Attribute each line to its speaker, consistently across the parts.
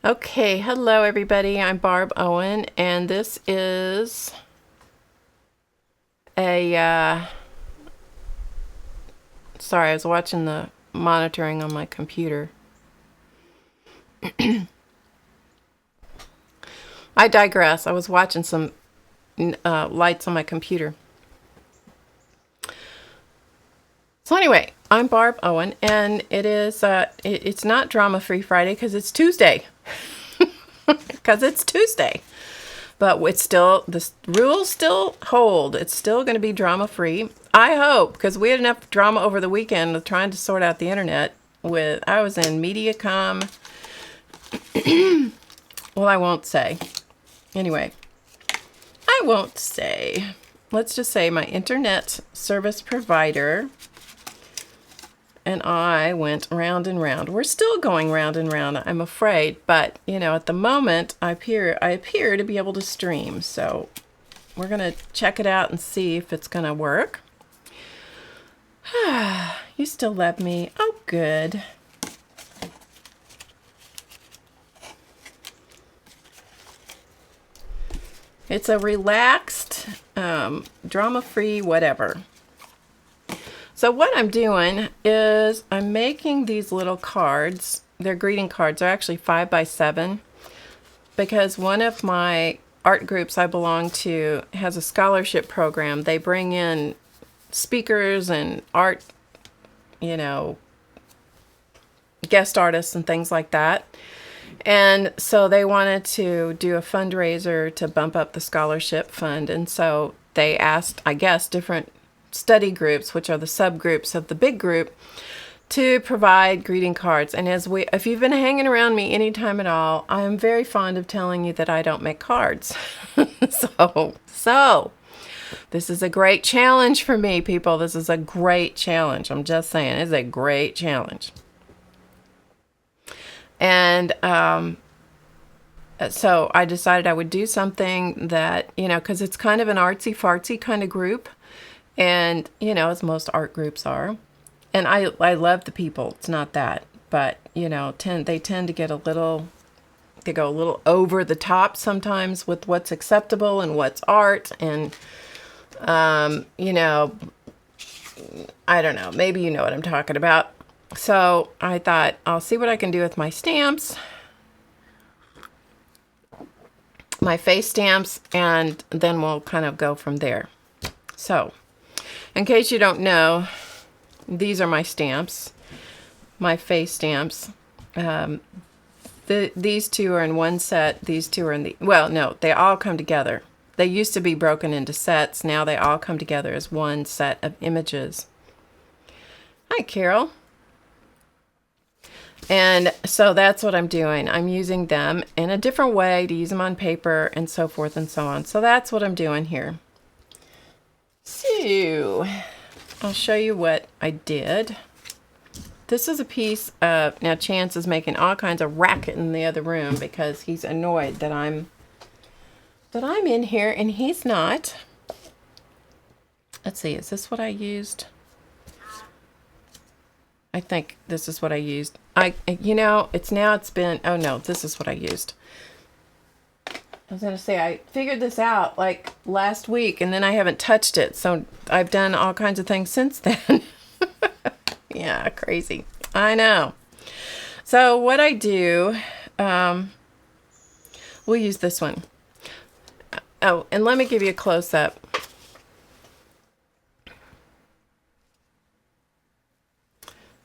Speaker 1: Okay, hello everybody. I'm Barb Owen, and this is a, sorry, I was watching the monitoring on my computer. I digress. I was watching some lights on my computer. So anyway, I'm Barb Owen, and it is, it's not Drama-Free Friday because it's Tuesday. Because it's Tuesday. But it's still, the rules still hold. It's still going to be drama-free. I hope, because we had enough drama over the weekend with trying to sort out the internet. I was in MediaCom. Well, I won't say. Anyway, I won't say. Let's just say my internet service provider and I went round and round. We're still going round and round, I'm afraid, but you know, at the moment I appear to be able to stream. So we're gonna check it out and see if it's gonna work. You still love me. Oh, good. It's a relaxed, drama-free whatever. So what I'm doing is I'm making these little cards. They're greeting cards. They're actually 5x7 because one of my art groups I belong to has a scholarship program. They bring in speakers and art, you know, guest artists and things like that. And so they wanted to do a fundraiser to bump up the scholarship fund. And so they asked, I guess, different study groups, which are the subgroups of the big group, to provide greeting cards. And if you've been hanging around me anytime at all, I'm very fond of telling you that I don't make cards. So this is a great challenge for me, people. This is a great challenge. I'm just saying, it's a great challenge. And so I decided I would do something that, you know, because it's kind of an artsy-fartsy kind of group. And, you know, as most art groups are. And I love the people. It's not that. But, you know, they tend to get they go a little over the top sometimes with what's acceptable and what's art. And, you know, I don't know. Maybe you know what I'm talking about. So I thought, I'll see what I can do with my stamps. My face stamps. And then we'll kind of go from there. So, in case you don't know, these are my stamps, my face stamps. These two are in one set. These two are in the, well, no, they all come together. They used to be broken into sets. Now they all come together as one set of images. Hi, Carol. And so that's what I'm doing. I'm using them in a different way to use them on paper and so forth and so on. So that's what I'm doing here. So, I'll show you what I did. This is a piece of, now Chance is making all kinds of racket in the other room because he's annoyed that I'm in here and he's not. Let's see, is this what I used? I think this is what I used. You know, it's been, oh no, this is what I used. I was going to say, I figured this out like last week and then I haven't touched it. So I've done all kinds of things since then. Yeah, crazy. I know. So what I do, we'll use this one. Oh, and let me give you a close-up.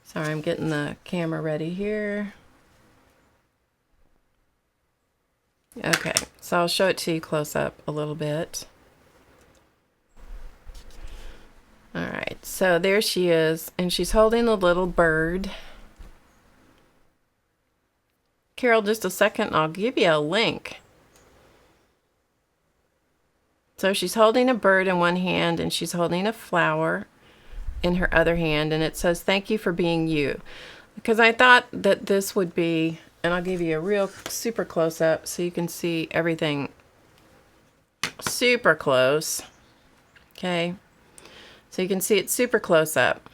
Speaker 1: Sorry, I'm getting the camera ready here. Okay, so I'll show it to you close up a little bit. All right, so there she is, and she's holding a little bird. Carol, just a second, I'll give you a link. So she's holding a bird in one hand, and she's holding a flower in her other hand, and it says, "Thank you for being you." Because I thought that this would be, and I'll give you a real super close up so you can see everything super close. Okay. So you can see it super close up.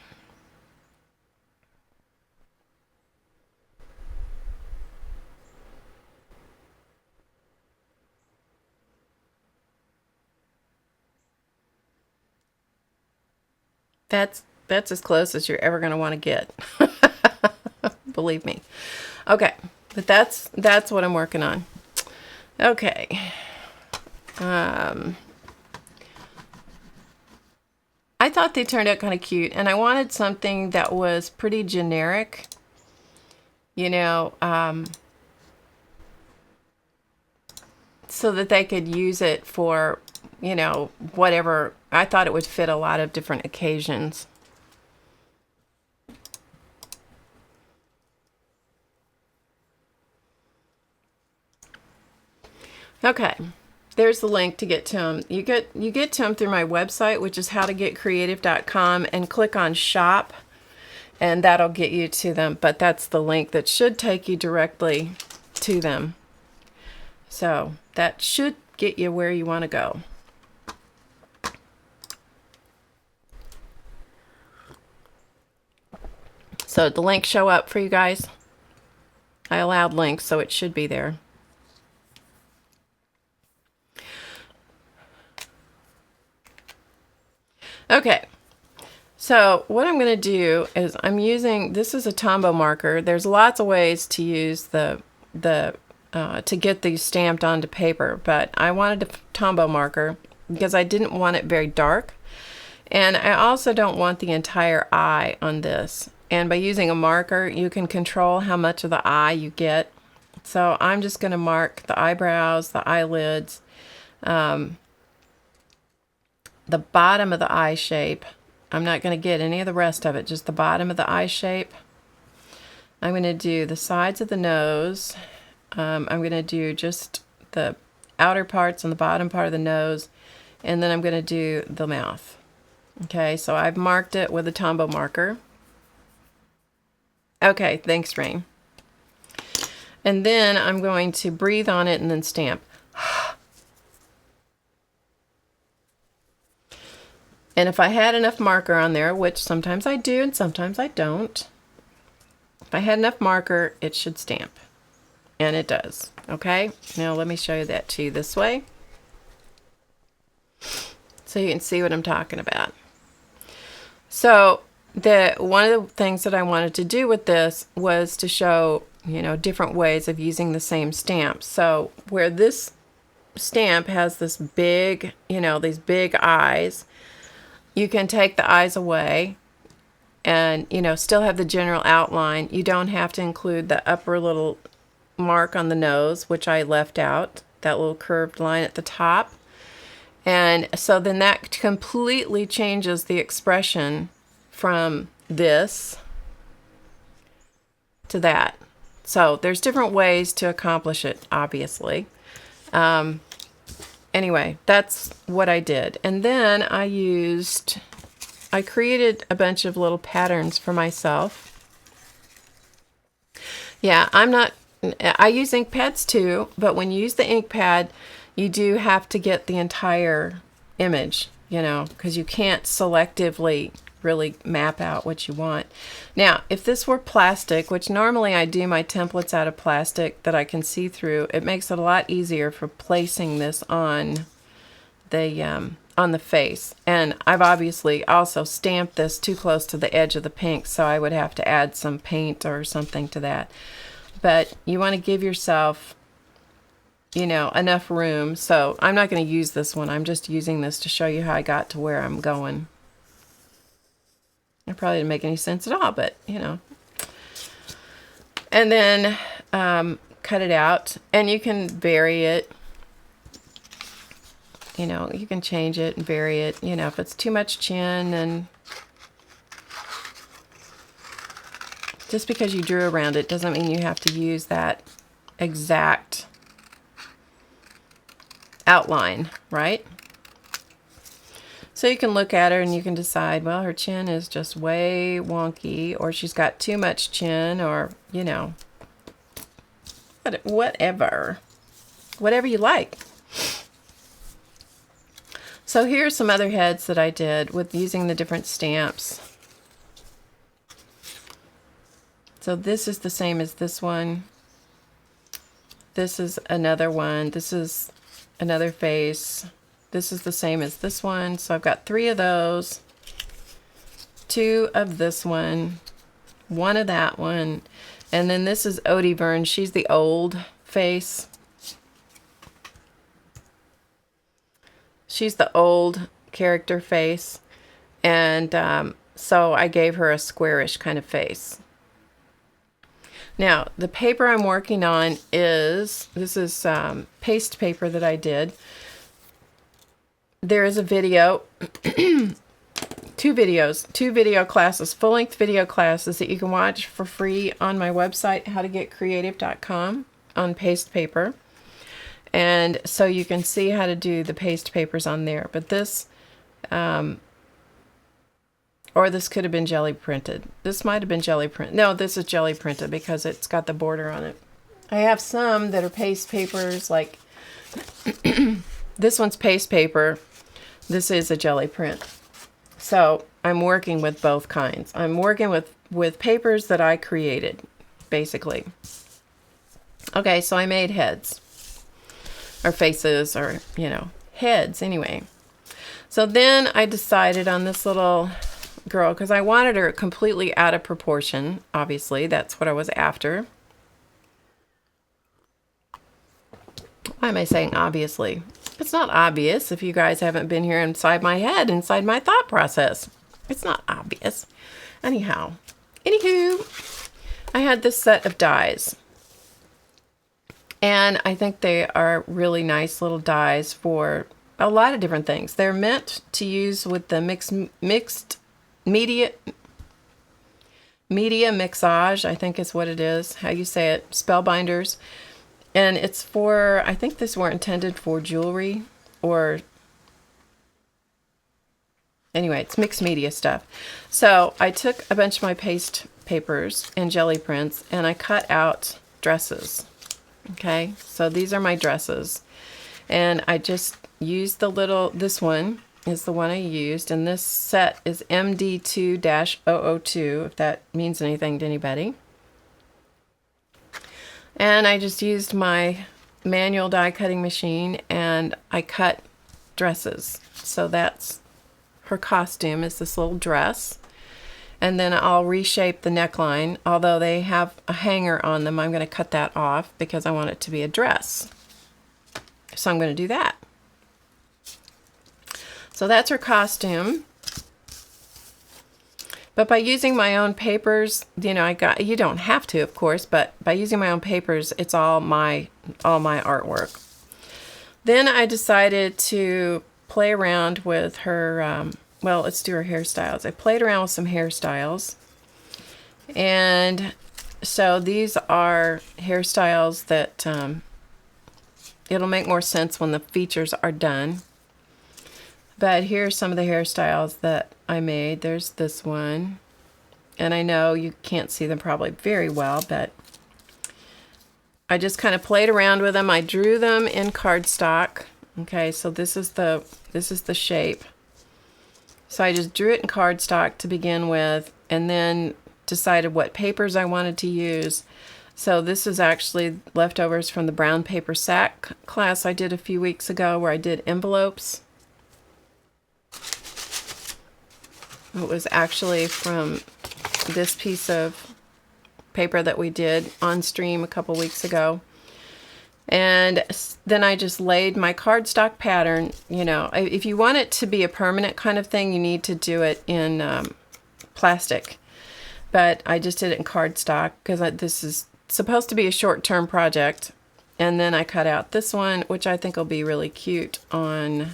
Speaker 1: That's as close as you're ever going to want to get. Believe me. Okay, but that's what I'm working on. Okay. I thought they turned out kind of cute, and I wanted something that was pretty generic, you know, so that they could use it for, you know, whatever. I thought it would fit a lot of different occasions. Okay, there's the link to get to them. You get to them through my website, which is HowToGetCreative.com, and click on Shop, and that'll get you to them. But that's the link that should take you directly to them. So that should get you where you want to go. So the links show up for you guys. I allowed links, so it should be there. Okay, so what I'm going to do is I'm using, this is a Tombow marker. There's lots of ways to use to get these stamped onto paper, but I wanted a Tombow marker because I didn't want it very dark, and I also don't want the entire eye on this. And by using a marker, you can control how much of the eye you get. So I'm just going to mark the eyebrows, the eyelids, the bottom of the eye shape. I'm not going to get any of the rest of it, just the bottom of the eye shape. I'm going to do the sides of the nose. I'm going to do just the outer parts on the bottom part of the nose, and then I'm going to do the mouth. Okay, so I've marked it with a Tombow marker. Okay, thanks, Rain. And then I'm going to breathe on it and then stamp. And if I had enough marker on there, which sometimes I do and sometimes I don't, if I had enough marker, it should stamp. And it does. Okay, now let me show you that to you this way, so you can see what I'm talking about. So one of the things that I wanted to do with this was to show, you know, different ways of using the same stamp. So where this stamp has this big, you know, these big eyes, you can take the eyes away and, you know, still have the general outline. You don't have to include the upper little mark on the nose, which I left out, that little curved line at the top. And so then that completely changes the expression from this to that. So there's different ways to accomplish it, obviously. Anyway, that's what I did. And then I created a bunch of little patterns for myself. Yeah, I use ink pads too, but when you use the ink pad, you do have to get the entire image, you know, because you can't selectively really map out what you want. Now, if this were plastic, which normally I do my templates out of plastic that I can see through, it makes it a lot easier for placing this on the face. And I've obviously also stamped this too close to the edge of the pink, so I would have to add some paint or something to that. But you want to give yourself, you know, enough room. So I'm not going to use this one. I'm just using this to show you how I got to where I'm going. It probably didn't make any sense at all, but, you know. And then cut it out, and you can vary it. You know, you can change it and vary it. You know, if it's too much chin, and just because you drew around it doesn't mean you have to use that exact outline, right? So you can look at her and you can decide, well, her chin is just way wonky, or she's got too much chin, or, you know, whatever you like. So here's some other heads that I did with using the different stamps. So this is the same as this one. This is another one. This is another face. This is the same as this one. So I've got 3 of those. 2 of this one, 1 of that one, and then this is Odie Vern. She's the old face. She's the old character face, and so I gave her a squarish kind of face. Now, the paper I'm working on is, this is paste paper that I did. There is a video, two video classes, full-length video classes that you can watch for free on my website, HowToGetCreative.com, on paste paper. And so you can see how to do the paste papers on there. But this, or this could have been jelly printed. This might have been jelly printed. No, this is jelly printed because it's got the border on it. I have some that are paste papers, like this one's paste paper. This is a jelly print. So I'm working with both kinds. I'm working with papers that I created, basically. Okay, so I made heads. Or faces, or, you know, heads, anyway. So then I decided on this little girl, because I wanted her completely out of proportion, obviously. That's what I was after. Why am I saying obviously? It's not obvious if you guys haven't been here inside my head, inside my thought process. It's not obvious. Anyhow, anywho, I had this set of dies. And I think they are really nice little dies for a lot of different things. They're meant to use with the mixed media mixage, I think is what it is, how you say it, spellbinders. And it's for, I think these were intended for jewelry, or anyway, it's mixed media stuff. So I took a bunch of my paste papers and jelly prints and I cut out dresses. Okay, so these are my dresses, and I just used the little, this one is the one I used, and this set is MD2-002, if that means anything to anybody. And I just used my manual die cutting machine, and I cut dresses. So that's her costume, is this little dress. And then I'll reshape the neckline. Although they have a hanger on them, I'm going to cut that off because I want it to be a dress. So I'm going to do that. So that's her costume. But by using my own papers, you know, you don't have to, of course, but by using my own papers, it's all my artwork. Then I decided to play around with her, well, let's do her hairstyles. I played around with some hairstyles. And so these are hairstyles that it'll make more sense when the features are done. But here's some of the hairstyles that I made. There's this one. And I know you can't see them probably very well, but I just kind of played around with them. I drew them in cardstock. Okay, so this is the shape. So I just drew it in cardstock to begin with, and then decided what papers I wanted to use. So this is actually leftovers from the brown paper sack class I did a few weeks ago, where I did envelopes. It was actually from this piece of paper that we did on stream a couple weeks ago. And then I just laid my cardstock pattern. You know, if you want it to be a permanent kind of thing, you need to do it in plastic. But I just did it in cardstock because this is supposed to be a short-term project. And then I cut out this one, which I think will be really cute on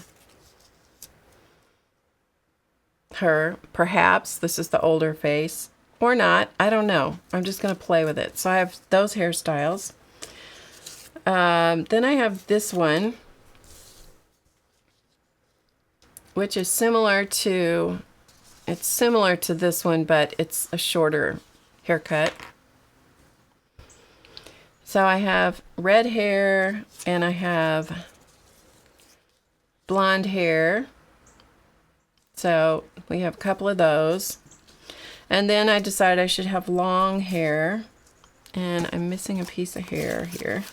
Speaker 1: her. Perhaps this is the older face, or not. I don't know. I'm just going to play with it. So I have those hairstyles. Then I have this one, which is similar to this one, but it's a shorter haircut. So I have red hair and I have blonde hair. So we have a couple of those. And then I decided I should have long hair, and I'm missing a piece of hair here.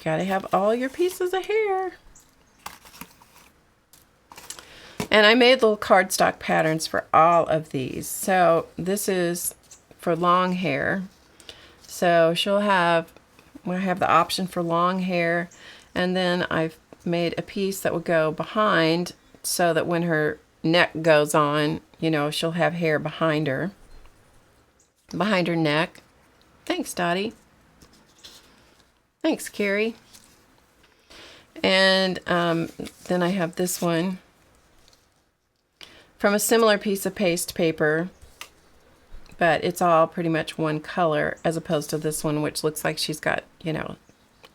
Speaker 1: Gotta have all your pieces of hair. And I made little cardstock patterns for all of these. So this is for long hair. So we'll have the option for long hair, and then I've made a piece that will go behind so that when her neck goes on, you know, she'll have hair behind her neck. Thanks, Dottie. Thanks, Carrie. And then I have this one from a similar piece of paste paper, but it's all pretty much one color, as opposed to this one, which looks like she's got, you know,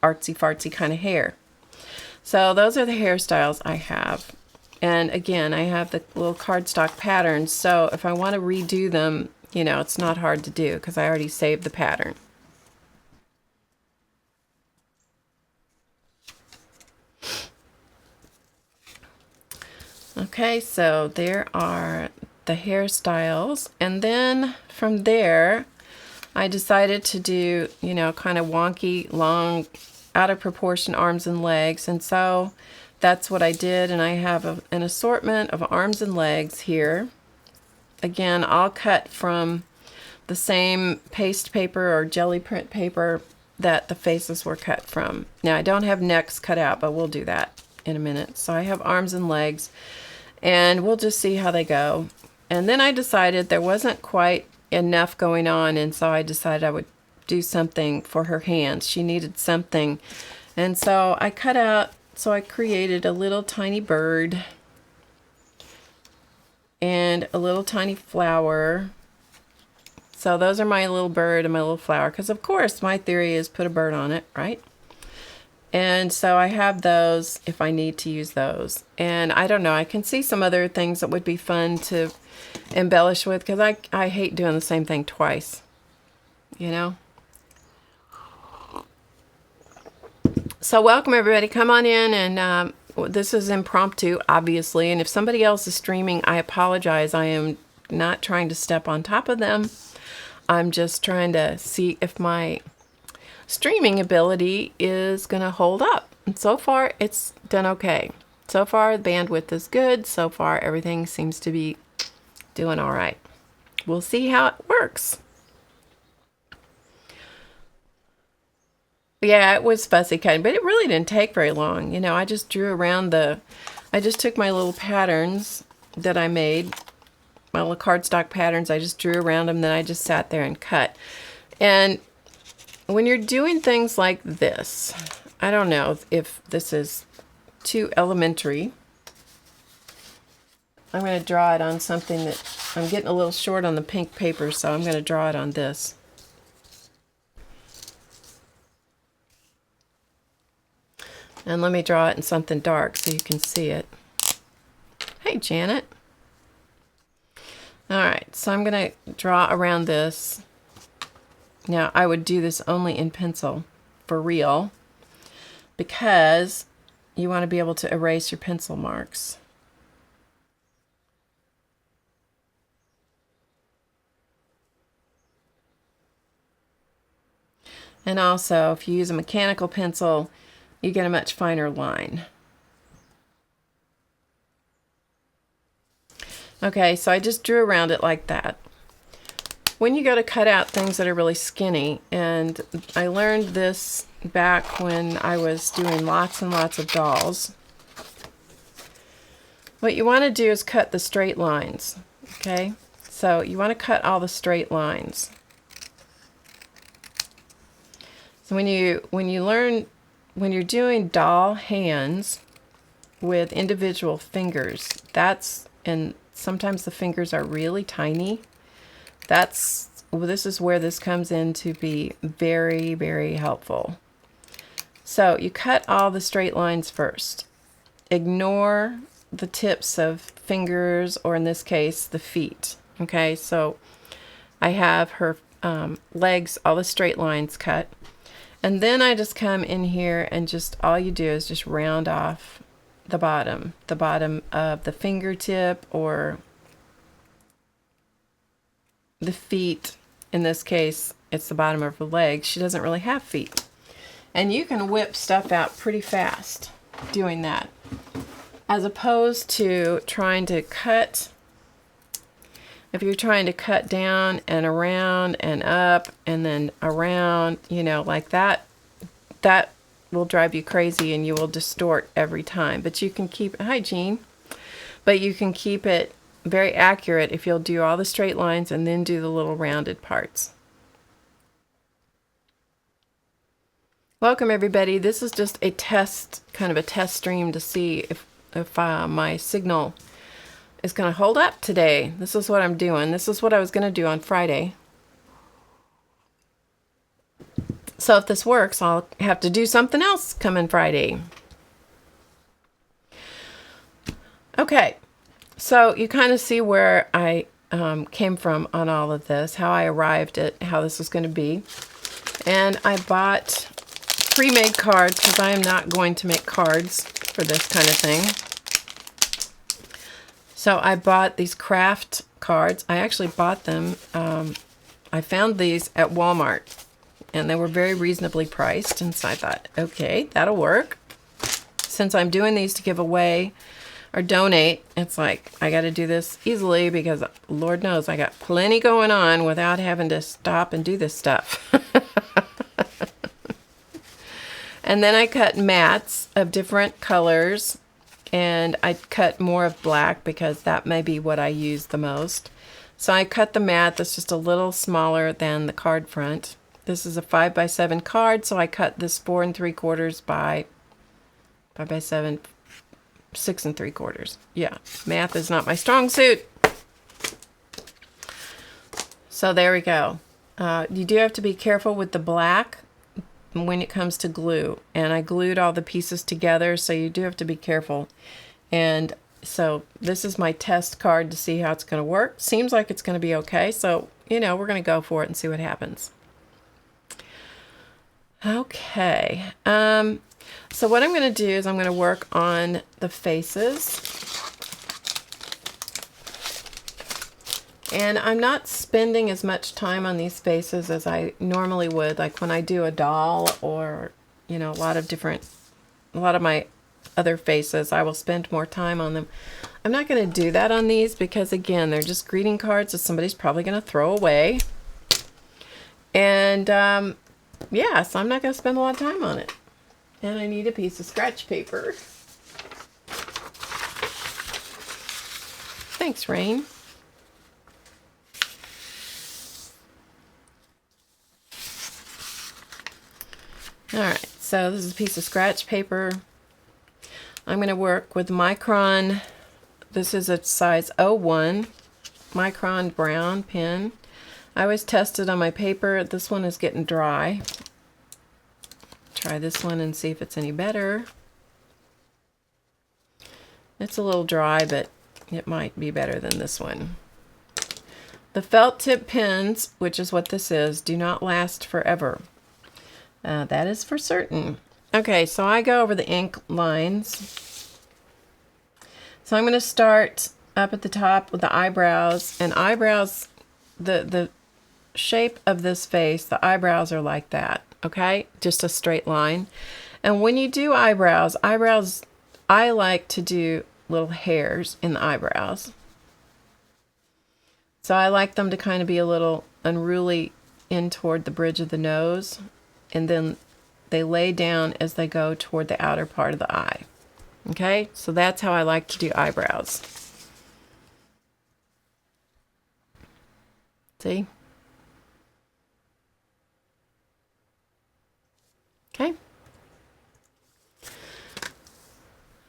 Speaker 1: artsy fartsy kind of hair. So those are the hairstyles I have. And again, I have the little cardstock patterns, so if I want to redo them, you know, it's not hard to do because I already saved the pattern. Okay, so there are the hairstyles, and then from there I decided to do, you know, kind of wonky, long, out of proportion arms and legs, and so that's what I did. And I have an assortment of arms and legs here. Again, all cut from the same paste paper or jelly print paper that the faces were cut from. Now I don't have necks cut out, but we'll do that in a minute. So I have arms and legs, and we'll just see how they go. And then I decided there wasn't quite enough going on, and so I decided I would do something for her hands. She needed something, and so I cut out, so I created a little tiny bird and a little tiny flower. So those are my little bird and my little flower, because of course my theory is put a bird on it, right? And so I have those if I need to use those. And I don't know, I can see some other things that would be fun to embellish with, because I hate doing the same thing twice, you know? So welcome everybody, come on in, and this is impromptu, obviously, and if somebody else is streaming, I apologize. I am not trying to step on top of them. I'm just trying to see if my streaming ability is going to hold up. And so far, it's done okay. So far, the bandwidth is good. So far, everything seems to be doing all right. We'll see how it works. Yeah, it was fussy cutting, but it really didn't take very long. You know, I just drew around I just took my little patterns that I made, my little cardstock patterns, I just drew around them, then I just sat there and cut. And when you're doing things like this, I don't know if this is too elementary. I'm going to draw it on something that, I'm getting a little short on the pink paper, so I'm going to draw it on this. And let me draw it in something dark so you can see it. Hey, Janet. All right, so I'm going to draw around this. Now, I would do this only in pencil, for real, because you want to be able to erase your pencil marks. And also, if you use a mechanical pencil, you get a much finer line. Okay, so I just drew around it like that. When you go to cut out things that are really skinny, and I learned this back when I was doing lots and lots of dolls, what you want to do is cut the straight lines, okay? So you want to cut all the straight lines. So when you're doing doll hands with individual fingers, and sometimes the fingers are really tiny, this is where this comes in to be very, very helpful. So you cut all the straight lines first. Ignore the tips of fingers, or in this case, the feet. Okay, so I have her legs, all the straight lines cut. And then I just come in here and just, all you do is just round off the bottom of the fingertip or the feet. In this case, it's the bottom of her leg. She doesn't really have feet. And you can whip stuff out pretty fast doing that. as opposed to trying to cut. If you're trying to cut down and around and up and then around, you know, like that, that will drive you crazy and you will distort every time. But you can keep, hi Jean, but you can keep it very accurate if you'll do all the straight lines and then do the little rounded parts. Welcome everybody. This is just a test, kind of a test stream to see if my signal is going to hold up today. This is what I'm doing. This is what I was going to do on Friday. So if this works, I'll have to do something else coming Friday. Okay, so you kind of see where I came from on all of this, how I arrived at how this was going to be. And I bought pre-made cards because I am not going to make cards for this kind of thing. So I bought these craft cards. I actually bought them. I found these at Walmart, and they were very reasonably priced. And so I thought, okay, that'll work. Since I'm doing these to give away or donate, it's like I got to do this easily because Lord knows I got plenty going on without having to stop and do this stuff. And then I cut mats of different colors. And I cut more of black because that may be what I use the most. So I cut the mat that's just a little smaller than the card front. This is a 5x7 card, so I cut this 4 3/4 by 5x7, 6 3/4. Yeah, math is not my strong suit. So there we go. You do have to be careful with the black when it comes to glue, and I glued all the pieces together, so you do have to be careful. And so this is my test card to see how it's going to work. Seems like it's going to be okay, so you know, we're going to go for it and see what happens. Okay, so what I'm going to do is I'm going to work on the faces. And I'm not spending as much time on these faces as I normally would, like when I do a doll or, you know, a lot of my other faces, I will spend more time on them. I'm not going to do that on these because, again, they're just greeting cards that somebody's probably going to throw away. And, yeah, so I'm not going to spend a lot of time on it. And I need a piece of scratch paper. Thanks, Rain. Alright, so this is a piece of scratch paper. I'm going to work with Micron. This is a size 01 Micron brown pen. I always test it on my paper. This one is getting dry. Try this one and see if it's any better. It's a little dry, but it might be better than this one. The felt tip pens, which is what this is, do not last forever. That is for certain. Okay, so I go over the ink lines. So I'm going to start up at the top with the eyebrows. And eyebrows, the shape of this face, the eyebrows are like that. Okay, just a straight line. And when you do eyebrows, I like to do little hairs in the eyebrows. So I like them to kind of be a little unruly in toward the bridge of the nose. And then they lay down as they go toward the outer part of the eye. Okay, so that's how I like to do eyebrows. See? Okay.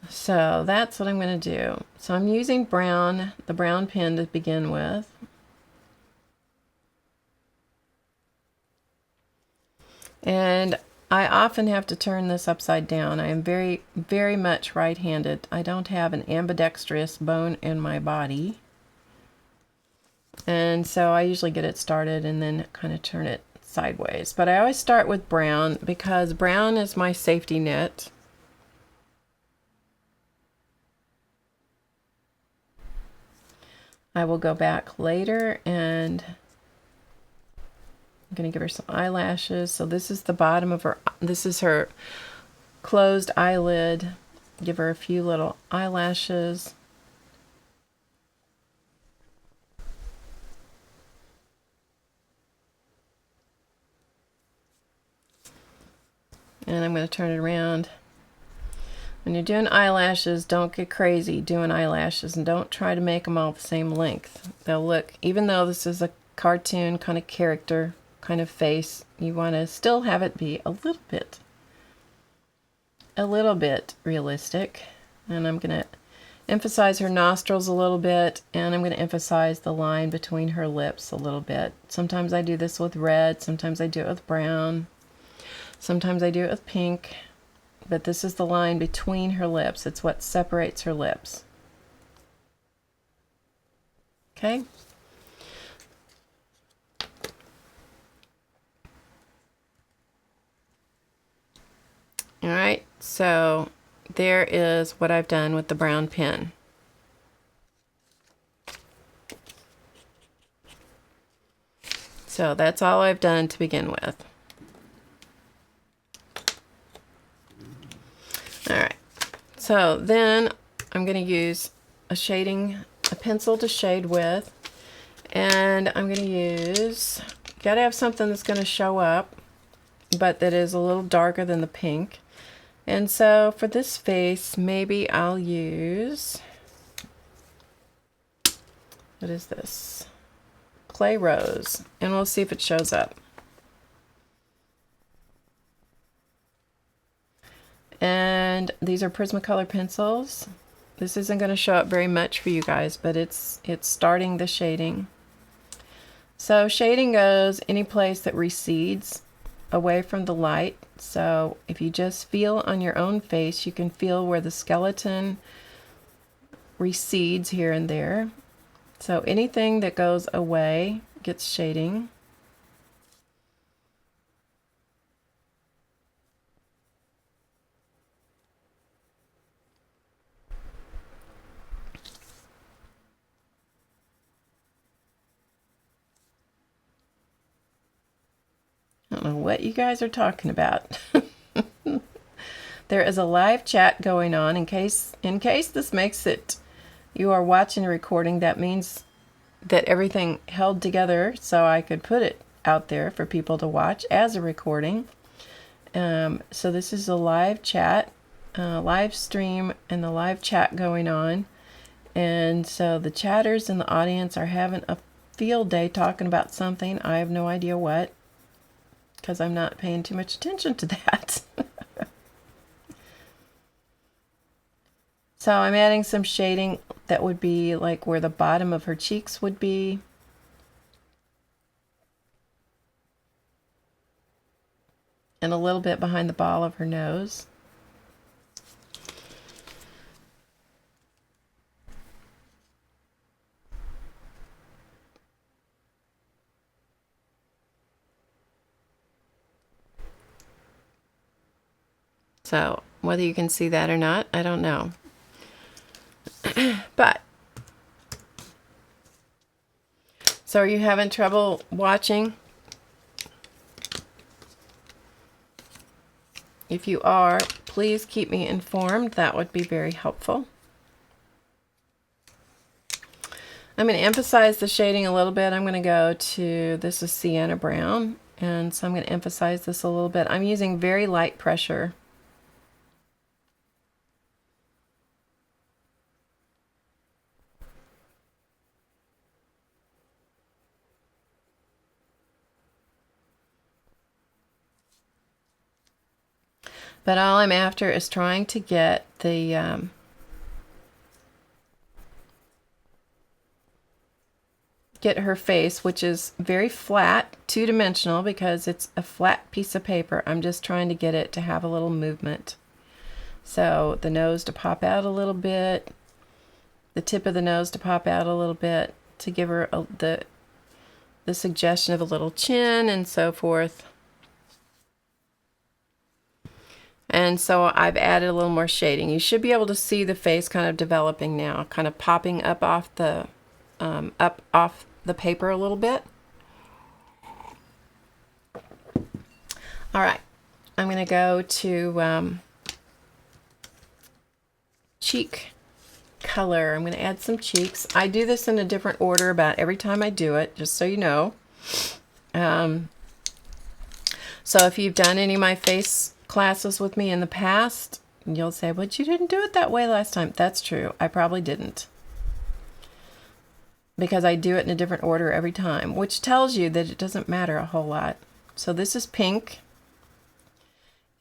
Speaker 1: So that's what I'm going to do. So I'm using the brown pen to begin with. And I often have to turn this upside down. I am very, very much right-handed. I don't have an ambidextrous bone in my body. And so I usually get it started and then kind of turn it sideways. But I always start with brown because brown is my safety net. I will go back later and I'm going to give her some eyelashes. So this is the bottom of her, this is her closed eyelid. Give her a few little eyelashes. And I'm going to turn it around. When you're doing eyelashes, don't get crazy doing eyelashes, and don't try to make them all the same length. They'll look, even though this is a cartoon kind of character, kind of face, you want to still have it be a little bit realistic. And I'm going to emphasize her nostrils a little bit, and I'm going to emphasize the line between her lips a little bit. Sometimes I do this with red, sometimes I do it with brown, sometimes I do it with pink. But this is the line between her lips. It's what separates her lips. Okay? All right, so there is what I've done with the brown pen. So that's all I've done to begin with. Alright, so then I'm going to use a pencil to shade with, and I'm going to use, gotta have something that's going to show up, but that is a little darker than the pink. And so for this face, maybe I'll use, what is this? Clay Rose, and we'll see if it shows up. And these are Prismacolor pencils. This isn't going to show up very much for you guys, but it's starting the shading. So shading goes any place that recedes away from the light. So if you just feel on your own face, you can feel where the skeleton recedes here and there. So anything that goes away gets shading. I don't know what you guys are talking about. There is a live chat going on. In case this makes it, you are watching a recording, that means that everything held together so I could put it out there for people to watch as a recording. So this is a live chat, live stream, and the live chat going on. And so the chatters in the audience are having a field day talking about something. I have no idea what, because I'm not paying too much attention to that. So I'm adding some shading that would be like where the bottom of her cheeks would be. And a little bit behind the ball of her nose. So whether you can see that or not, I don't know. But, so are you having trouble watching? If you are, please keep me informed. That would be very helpful. I'm going to emphasize the shading a little bit. I'm going to go to, this is Sienna Brown, and so I'm going to emphasize this a little bit. I'm using very light pressure. But all I'm after is trying to get the get her face, which is very flat, two-dimensional, because it's a flat piece of paper. I'm just trying to get it to have a little movement. So the nose to pop out a little bit, the tip of the nose to pop out a little bit, to give her the suggestion of a little chin and so forth. And so I've added a little more shading. You should be able to see the face kind of developing now, kind of popping up off the paper a little bit. All right, I'm going to go to cheek color. I'm going to add some cheeks. I do this in a different order about every time I do it, just so you know. So if you've done any of my face classes with me in the past, you'll say, but you didn't do it that way last time. That's true. I probably didn't, because I do it in a different order every time, which tells you that it doesn't matter a whole lot. So this is pink,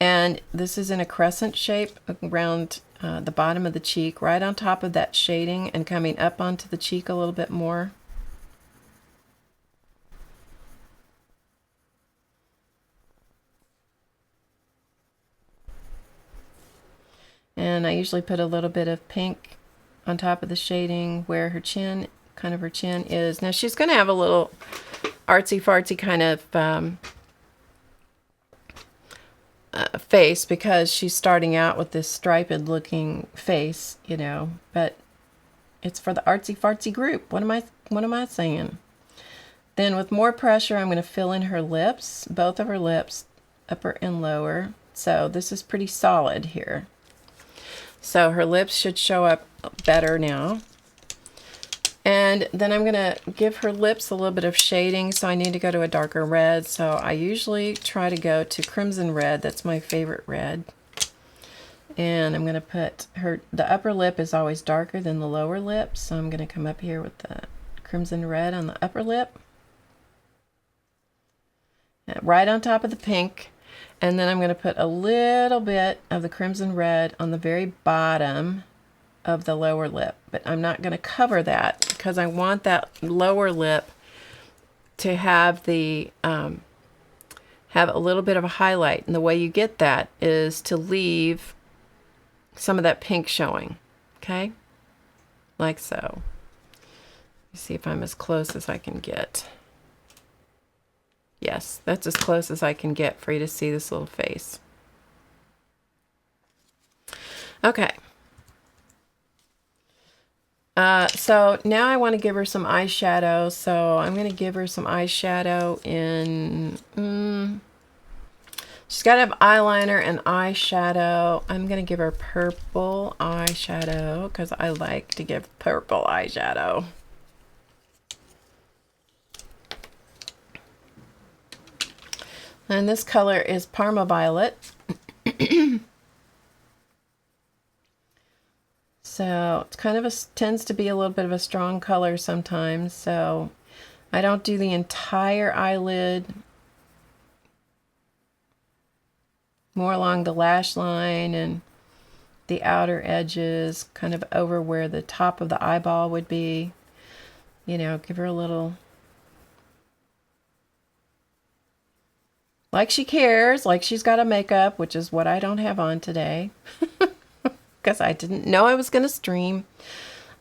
Speaker 1: and this is in a crescent shape around the bottom of the cheek, right on top of that shading and coming up onto the cheek a little bit more. And I usually put a little bit of pink on top of the shading where her chin, kind of her chin is. Now she's going to have a little artsy-fartsy kind of face, because she's starting out with this striped looking face, you know, but it's for the artsy-fartsy group. What am I saying? Then with more pressure, I'm going to fill in her lips, both of her lips, upper and lower. So this is pretty solid here. So her lips should show up better now. And then I'm going to give her lips a little bit of shading, so I need to go to a darker red. So I usually try to go to crimson red. That's my favorite red. And I'm going to put the upper lip is always darker than the lower lip, so I'm going to come up here with the crimson red on the upper lip, right on top of the pink. And then I'm going to put a little bit of the crimson red on the very bottom of the lower lip, but I'm not going to cover that because I want that lower lip to have the have a little bit of a highlight. And the way you get that is to leave some of that pink showing, okay, like so. Let's see if I'm as close as I can get. Yes, that's as close as I can get for you to see this little face. Okay. So now I want to give her some eyeshadow. So I'm going to give her some eyeshadow in... she's got to have eyeliner and eyeshadow. I'm going to give her purple eyeshadow because I like to give purple eyeshadow. And this color is Parma Violet. So it's kind of tends to be a little bit of a strong color sometimes. So I don't do the entire eyelid. More along the lash line and the outer edges, kind of over where the top of the eyeball would be. You know, give her a little... like she cares, like she's got a makeup, which is what I don't have on today. Because I didn't know I was going to stream.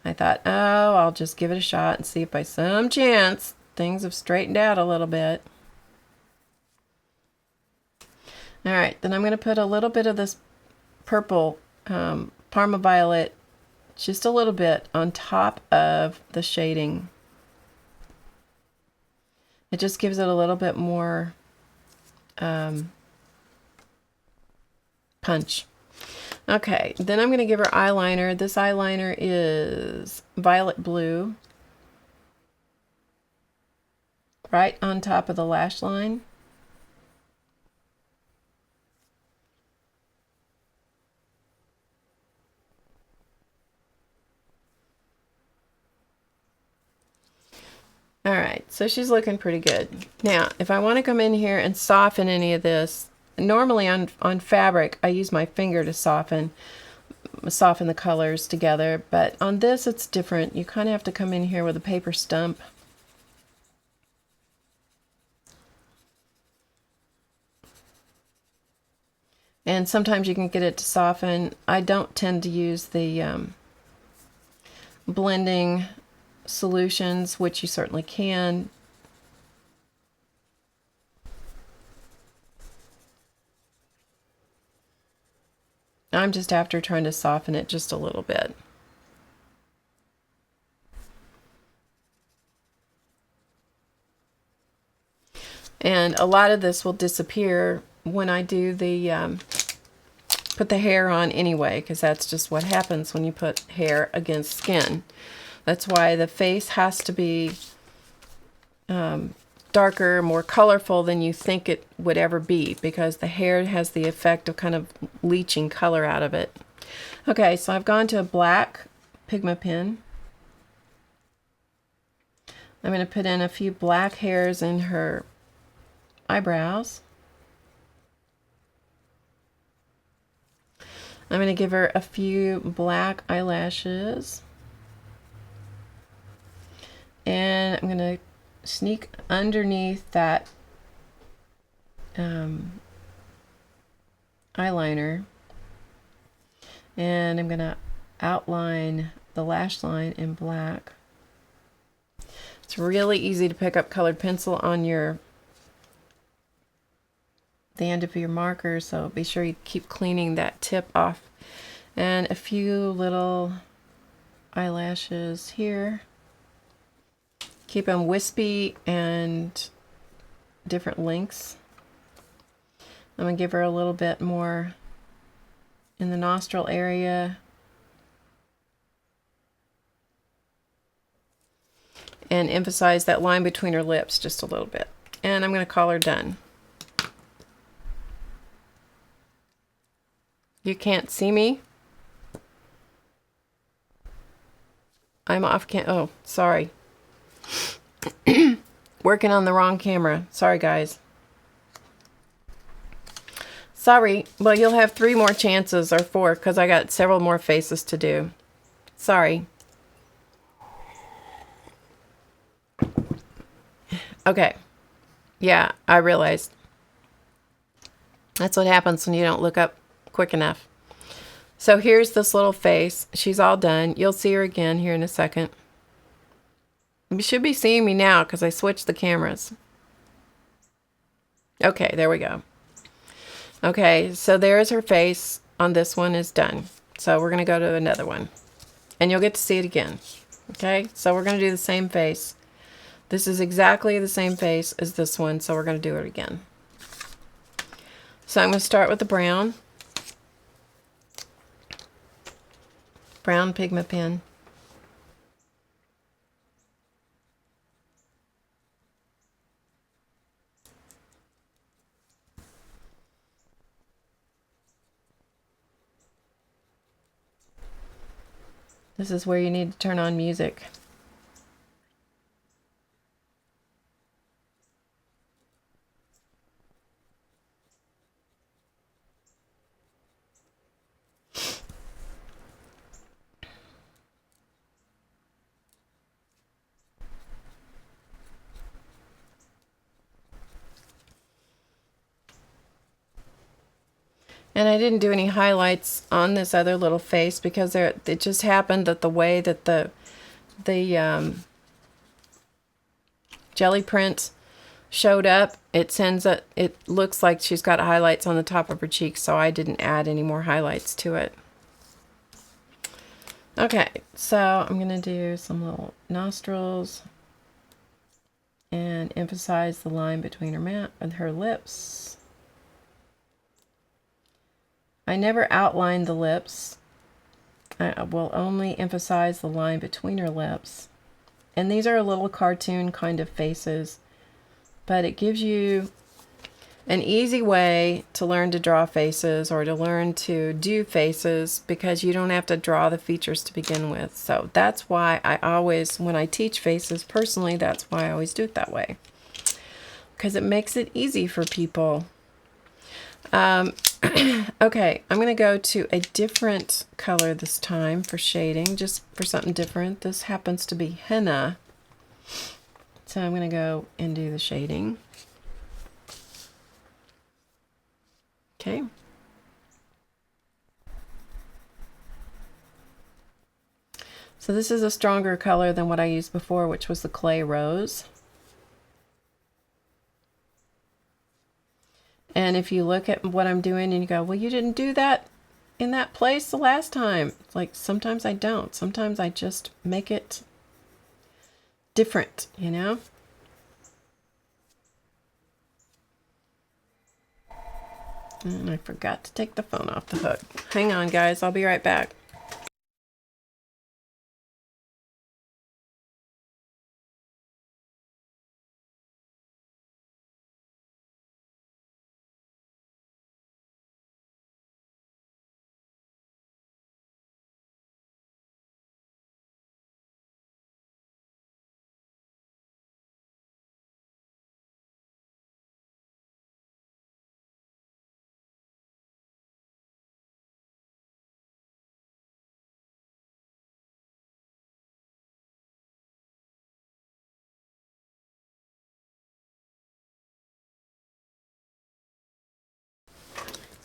Speaker 1: I thought, oh, I'll just give it a shot and see if by some chance things have straightened out a little bit. All right, then I'm going to put a little bit of this purple Parma Violet, just a little bit on top of the shading. It just gives it a little bit more punch. Okay, then I'm going to give her eyeliner. This eyeliner is violet blue, right on top of the lash line. All right, so she's looking pretty good. Now, if I want to come in here and soften any of this, normally on fabric, I use my finger to soften the colors together, but on this it's different. You kind of have to come in here with a paper stump. And sometimes you can get it to soften. I don't tend to use the blending solutions, which you certainly can. I'm just after trying to soften it just a little bit. And a lot of this will disappear when I do the put the hair on anyway, because that's just what happens when you put hair against skin. That's why the face has to be darker, more colorful than you think it would ever be, because the hair has the effect of kind of leaching color out of it. Okay, so I've gone to a black Pigma pen. I'm going to put in a few black hairs in her eyebrows. I'm going to give her a few black eyelashes. And I'm going to sneak underneath that eyeliner. And I'm going to outline the lash line in black. It's really easy to pick up colored pencil on the end of your marker, so be sure you keep cleaning that tip off. And a few little eyelashes here. Keep them wispy and different lengths. I'm going to give her a little bit more in the nostril area. And emphasize that line between her lips just a little bit. And I'm going to call her done. You can't see me? I'm off oh, sorry. Working on the wrong camera. Sorry, guys. Sorry. Well, you'll have 3 more chances, or 4, because I got several more faces to do. Sorry. Okay. Yeah, I realized. That's what happens when you don't look up quick enough. So here's this little face. She's all done. You'll see her again here in a second. You should be seeing me now because I switched the cameras. Okay, there we go. Okay, so there's her face on this one is done. So we're going to go to another one. And you'll get to see it again. Okay, so we're going to do the same face. This is exactly the same face as this one, so we're going to do it again. So I'm going to start with the brown. Brown Pigma pen. This is where you need to turn on music. And I didn't do any highlights on this other little face because it just happened that the way that the jelly print showed up, it looks like she's got highlights on the top of her cheeks, so I didn't add any more highlights to it. Okay, so I'm going to do some little nostrils and emphasize the line between her mouth and her lips. I never outline the lips. I will only emphasize the line between her lips. And these are a little cartoon kind of faces, but it gives you an easy way to learn to draw faces or to learn to do faces because you don't have to draw the features to begin with. So that's why I always, when I teach faces personally, that's why I always do it that way. Because it makes it easy for people. Okay, I'm going to go to a different color this time for shading, just for something different. This happens to be henna. So I'm going to go and do the shading. Okay. So this is a stronger color than what I used before, which was the clay rose. And if you look at what I'm doing and you go, well, you didn't do that in that place the last time. It's like, sometimes I don't. Sometimes I just make it different, you know? And I forgot to take the phone off the hook. Hang on, guys. I'll be right back.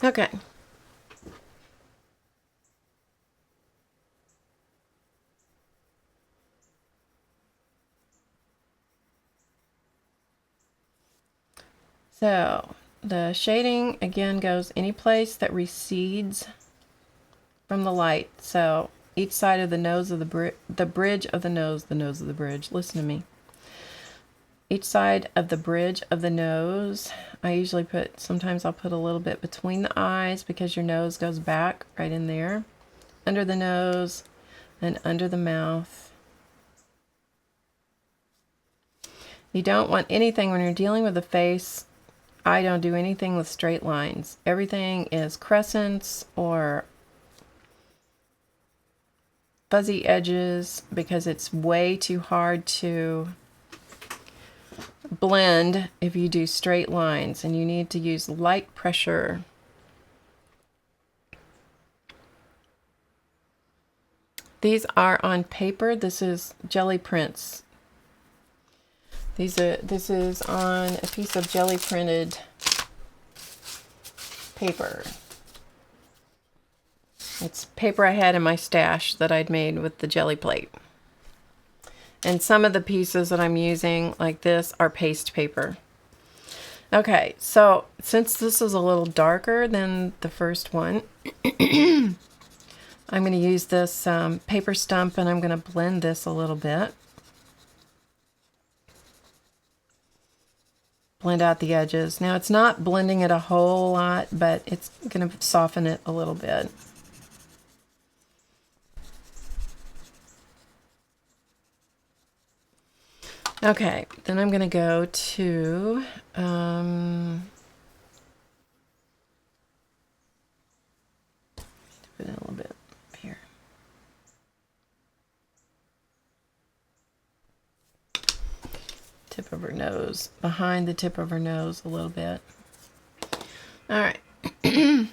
Speaker 1: Okay. So the shading again goes any place that recedes from the light. So each side of the nose of the bridge of the nose of the bridge. Listen to me. Each side of the bridge of the nose, I usually sometimes I'll put a little bit between the eyes because your nose goes back right in there. Under the nose and under the mouth. You don't want anything when you're dealing with the face. I don't do anything with straight lines. Everything is crescents or fuzzy edges because it's way too hard to blend if you do straight lines, and you need to use light pressure. These are on paper. This is jelly prints. This is on a piece of jelly printed paper. It's paper I had in my stash that I'd made with the jelly plate. And some of the pieces that I'm using, like this, are paste paper. Okay, so since this is a little darker than the first one, I'm going to use this paper stump, and I'm going to blend this a little bit. Blend out the edges. Now it's not blending it a whole lot, but it's going to soften it a little bit. Okay, then I'm going to go to put in a little bit here. Tip of her nose, behind the tip of her nose a little bit. All right. I'm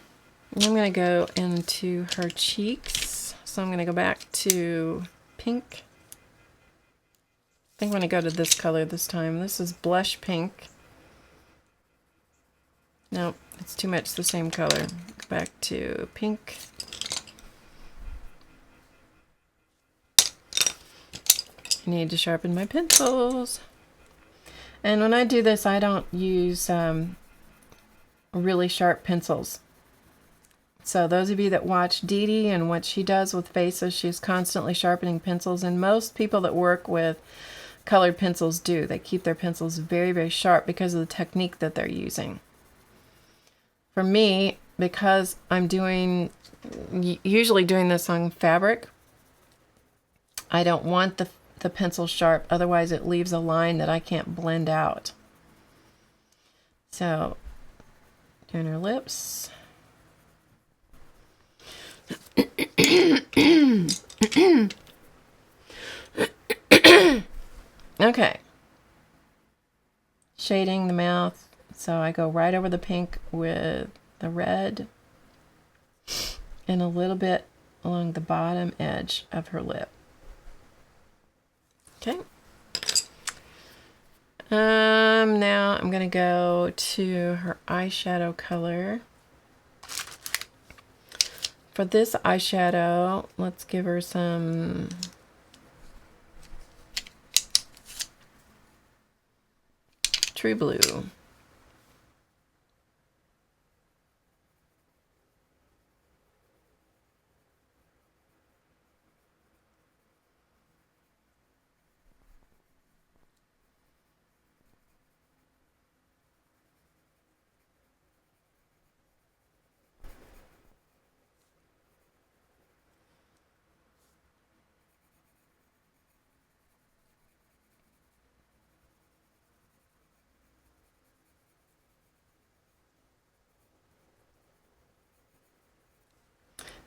Speaker 1: going to go into her cheeks. So I'm going to go back to pink. I think I'm going to go to this color this time. This is blush pink. Nope, it's too much the same color. Go back to pink. I need to sharpen my pencils. And when I do this, I don't use really sharp pencils. So those of you that watch Dee Dee and what she does with faces, she's constantly sharpening pencils, and most people that work with colored pencils do. They keep their pencils very, very sharp because of the technique that they're using. For me, because I'm usually doing this on fabric, I don't want the pencil sharp, otherwise it leaves a line that I can't blend out. So, doing her lips. Okay. Shading the mouth. So I go right over the pink with the red and a little bit along the bottom edge of her lip. Okay. Now I'm going to go to her eyeshadow color. For this eyeshadow, let's give her some True Blue.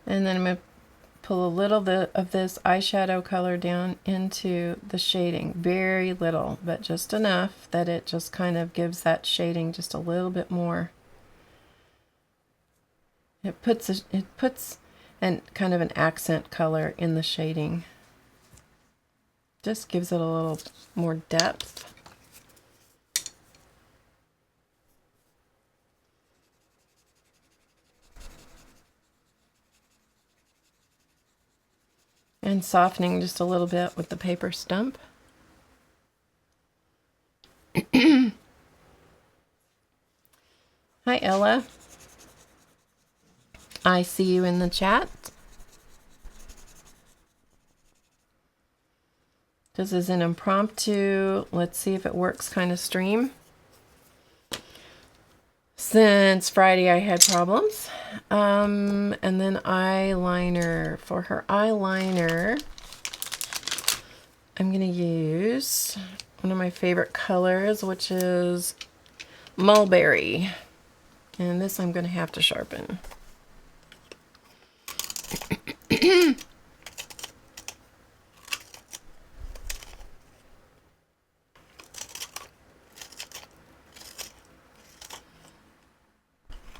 Speaker 1: And then I'm going to pull a little bit of this eyeshadow color down into the shading. Very little, but just enough that it just kind of gives that shading just a little bit more. It puts an kind of an accent color in the shading. Just gives it a little more depth. And softening just a little bit with the paper stump. Hi, Ella. I see you in the chat. This is an impromptu, let's see if it works kind of stream. Since Friday I had problems. And then eyeliner. For her eyeliner, I'm going to use one of my favorite colors, which is mulberry. And this I'm going to have to sharpen.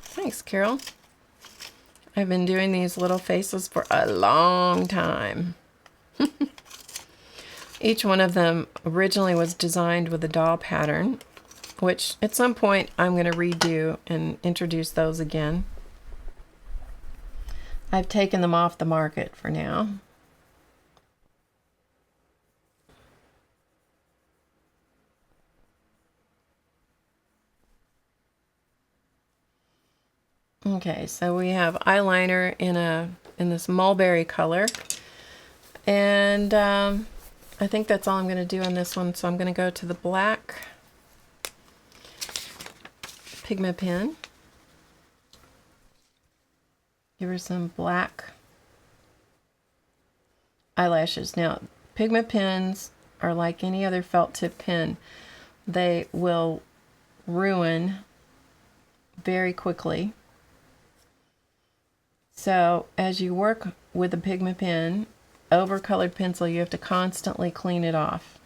Speaker 1: Thanks, Carol. I've been doing these little faces for a long time. Each one of them originally was designed with a doll pattern, which at some point I'm going to redo and introduce those again. I've taken them off the market for now. Okay, so we have eyeliner in this mulberry color, and I think that's all I'm going to do on this one. So I'm going to go to the black Pigma pen. Give her some black eyelashes. Now, Pigma pens are like any other felt tip pen. They will ruin very quickly. So as you work with a Pigma pen over colored pencil, you have to constantly clean it off.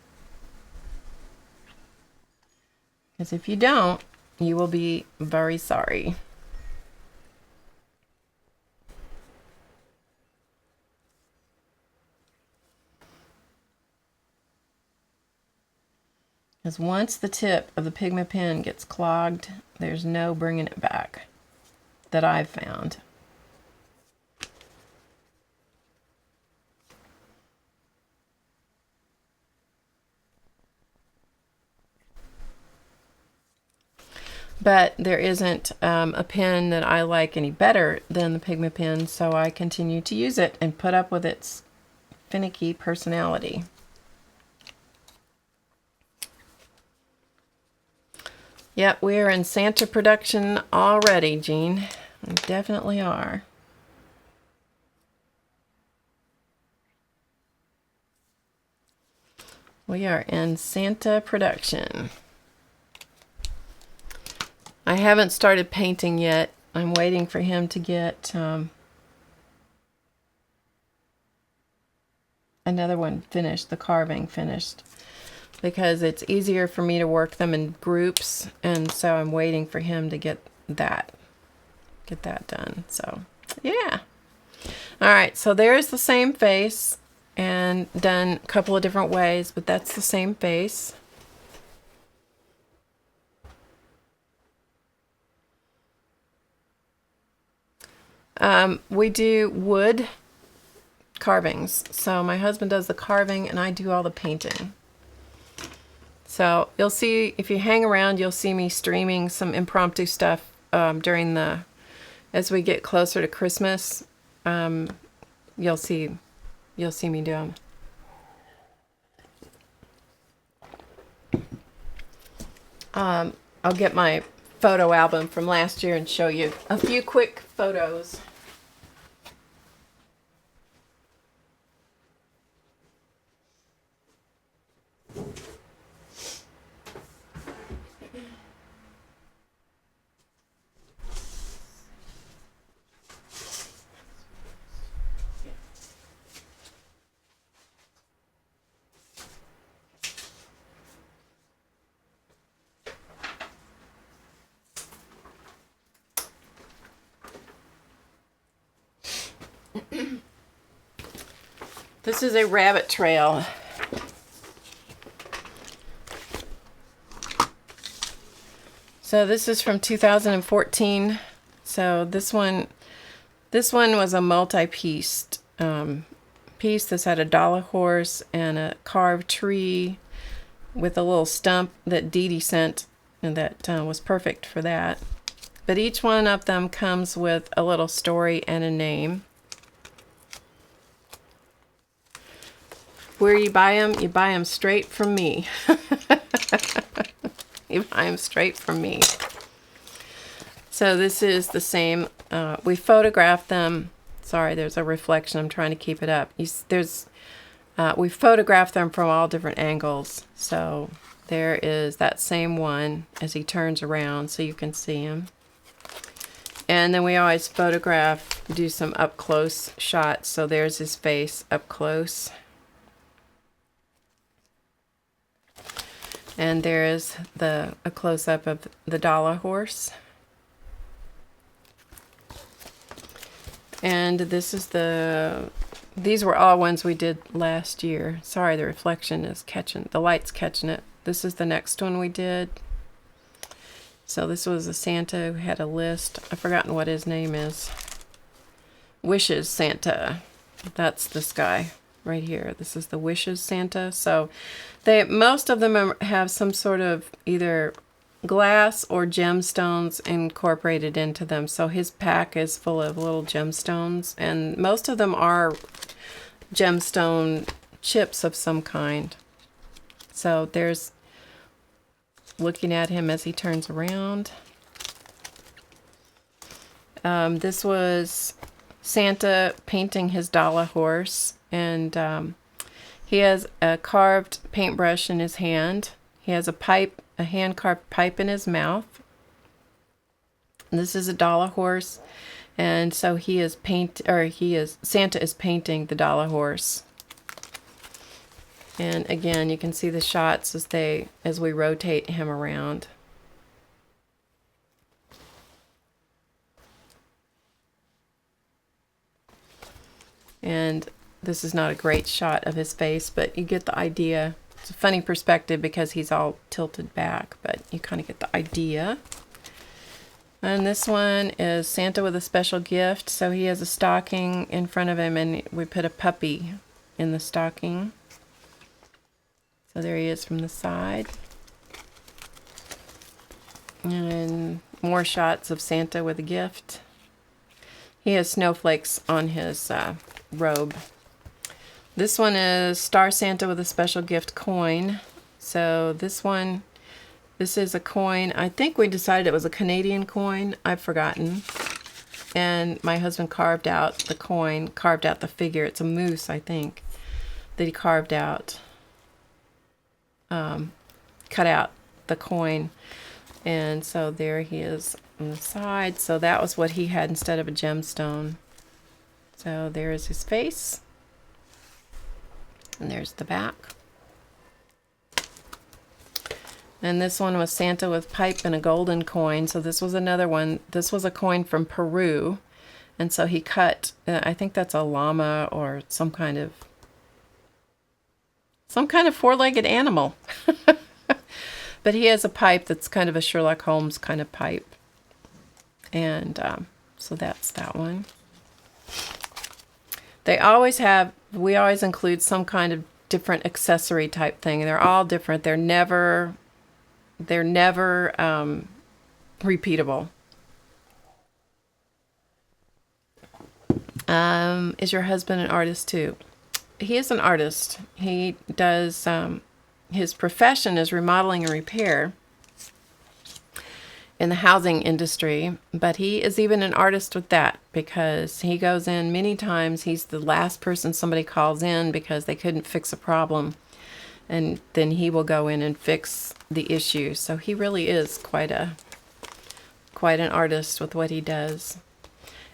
Speaker 1: Because if you don't, you will be very sorry. Because once the tip of the Pigma pen gets clogged, there's no bringing it back that I've found. But there isn't a pen that I like any better than the Pigma pen, so I continue to use it and put up with its finicky personality. Yep, we're in Santa production already, Jean. We definitely are. We are in Santa production. I haven't started painting yet. I'm waiting for him to get another one finished, the carving finished, because it's easier for me to work them in groups, and so I'm waiting for him to get that done. So yeah. All right, so there's the same face, and done a couple of different ways, but that's the same face. We do wood carvings. So my husband does the carving and I do all the painting. So you'll see, if you hang around, you'll see me streaming some impromptu stuff as we get closer to Christmas. You'll see me do them. I'll get my photo album from last year and show you a few quick photos. This is a rabbit trail. So this is from 2014. So this one was a multi-pieced piece. This had a dollar horse and a carved tree with a little stump that Dee Dee sent, and that was perfect for that. But each one of them comes with a little story and a name. Where you buy them straight from me. You buy them straight from me. So this is the same. We photographed them. Sorry, there's a reflection. I'm trying to keep it up. We photographed them from all different angles. So there is that same one as he turns around so you can see him. And then we always do some up close shots. So there's his face up close. And there is a close-up of the dollar horse. And this is these were all ones we did last year. Sorry, the reflection is the light's catching it. This is the next one we did. So this was a Santa who had a list. I've forgotten what his name is. Wishes Santa. That's this guy right here. This is the Wishes Santa. So most of them have some sort of either glass or gemstones incorporated into them. So his pack is full of little gemstones, and most of them are gemstone chips of some kind. So there's looking at him as he turns around. This was Santa painting his dollar horse, and he has a carved paintbrush in his hand. He has a hand-carved pipe in his mouth. And this is a dollar horse, and so Santa is painting the dollar horse. And again, you can see the shots as we rotate him around. And this is not a great shot of his face, but you get the idea. It's a funny perspective because he's all tilted back, but you kind of get the idea. And this one is Santa with a special gift. So he has a stocking in front of him, and we put a puppy in the stocking. So there he is from the side. And more shots of Santa with a gift. He has snowflakes on his robe. This one is Star Santa with a special gift coin. So this is a coin. I think we decided it was a Canadian coin. I've forgotten. And my husband carved out the coin, carved out the figure. It's a moose, I think, that he carved out. Cut out the coin. And so there he is on the side. So that was what he had instead of a gemstone. So there is his face. And there's the back. And this one was Santa with pipe and a golden coin. So this was another one. This was a coin from Peru. And so he cut, I think that's a llama or some kind of four-legged animal. But he has a pipe that's kind of a Sherlock Holmes kind of pipe. And so that's that one. We always include some kind of different accessory type thing. They're all different. They're never repeatable. Is your husband an artist too? He is an artist. He does, his profession is remodeling and repair in the housing industry, but he is even an artist with that because he goes in many times. He's the last person somebody calls in because they couldn't fix a problem, and then he will go in and fix the issue. So he really is quite an artist with what he does.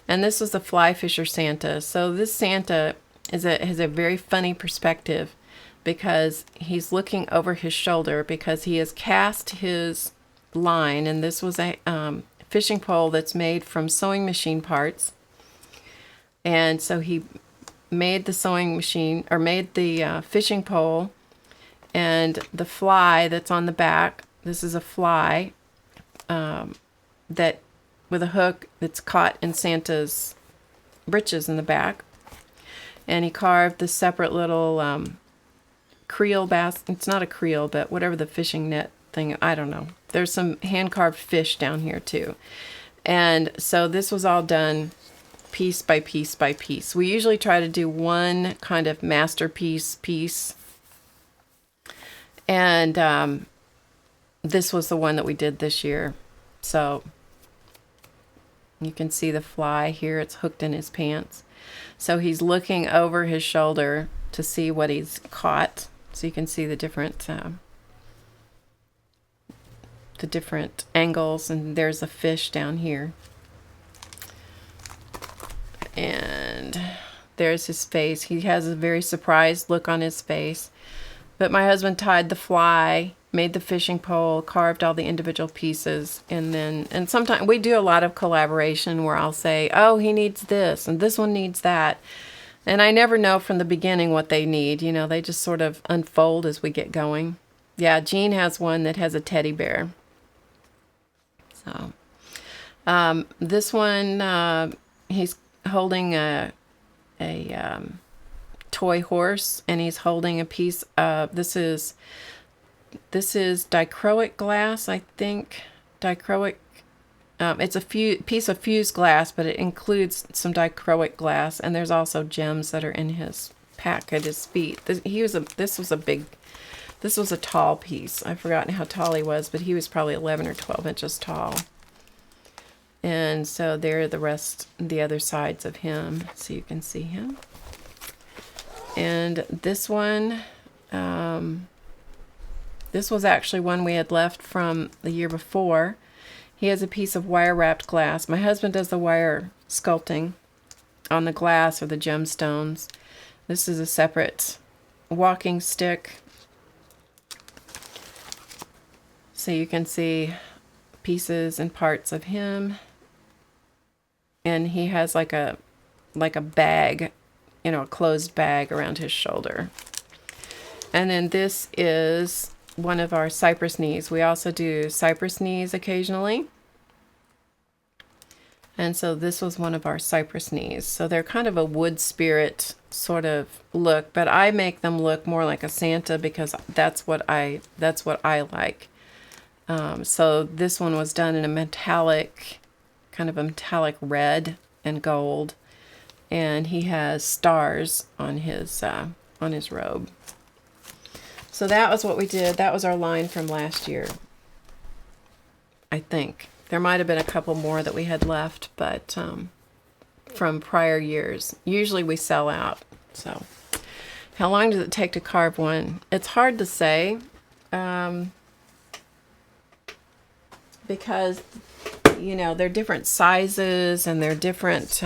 Speaker 1: And this was the Fly Fisher Santa. So this Santa has a very funny perspective because he's looking over his shoulder because he has cast his line, and this was a fishing pole that's made from sewing machine parts. And so he made the sewing machine, or made the fishing pole, and the fly that's on the back. This is a fly that with a hook that's caught in Santa's breeches in the back. And he carved the separate little creel basket. It's not a creel, but whatever the fishing net thing, I don't know. There's some hand-carved fish down here too. And so this was all done piece by piece by piece. We usually try to do one kind of masterpiece piece. And this was the one that we did this year. So you can see the fly here. It's hooked in his pants. So he's looking over his shoulder to see what he's caught. So you can see the different angles. And there's a fish down here. And there's his face. He has a very surprised look on his face. But my husband tied the fly, made the fishing pole, carved all the individual pieces, and sometimes we do a lot of collaboration where I'll say, oh, he needs this and this one needs that. And I never know from the beginning what they need. You know, they just sort of unfold as we get going. Yeah, Jean has one that has a teddy bear. So this one, he's holding a toy horse, and he's holding a piece of, this is dichroic glass, I think. Dichroic, it's a piece of fused glass, but it includes some dichroic glass, and there's also gems that are in his pack at his feet. This was a tall piece. I've forgotten how tall he was, but he was probably 11 or 12 inches tall. And so there are the other sides of him, so you can see him. And this one, this was actually one we had left from the year before. He has a piece of wire-wrapped glass. My husband does the wire sculpting on the glass or the gemstones. This is a separate walking stick. So you can see pieces and parts of him. And he has like a bag, you know, a closed bag around his shoulder. And then this is one of our cypress knees. We also do cypress knees occasionally. And so this was one of our cypress knees. So they're kind of a wood spirit sort of look, but I make them look more like a Santa because that's what I like. So this one was done in a metallic, kind of a metallic red and gold. And he has stars on his robe. So that was what we did. That was our line from last year, I think. There might have been a couple more that we had left, but from prior years. Usually we sell out. So how long does it take to carve one? It's hard to say because, you know, they're different sizes and they're different...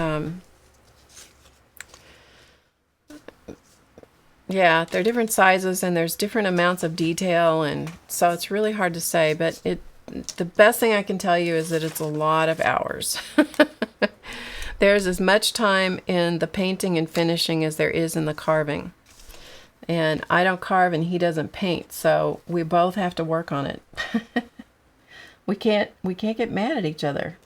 Speaker 1: yeah, they're different sizes and there's different amounts of detail, and so it's really hard to say, but the best thing I can tell you is that it's a lot of hours. There's as much time in the painting and finishing as there is in the carving. And I don't carve and he doesn't paint, so we both have to work on it. We can't get mad at each other.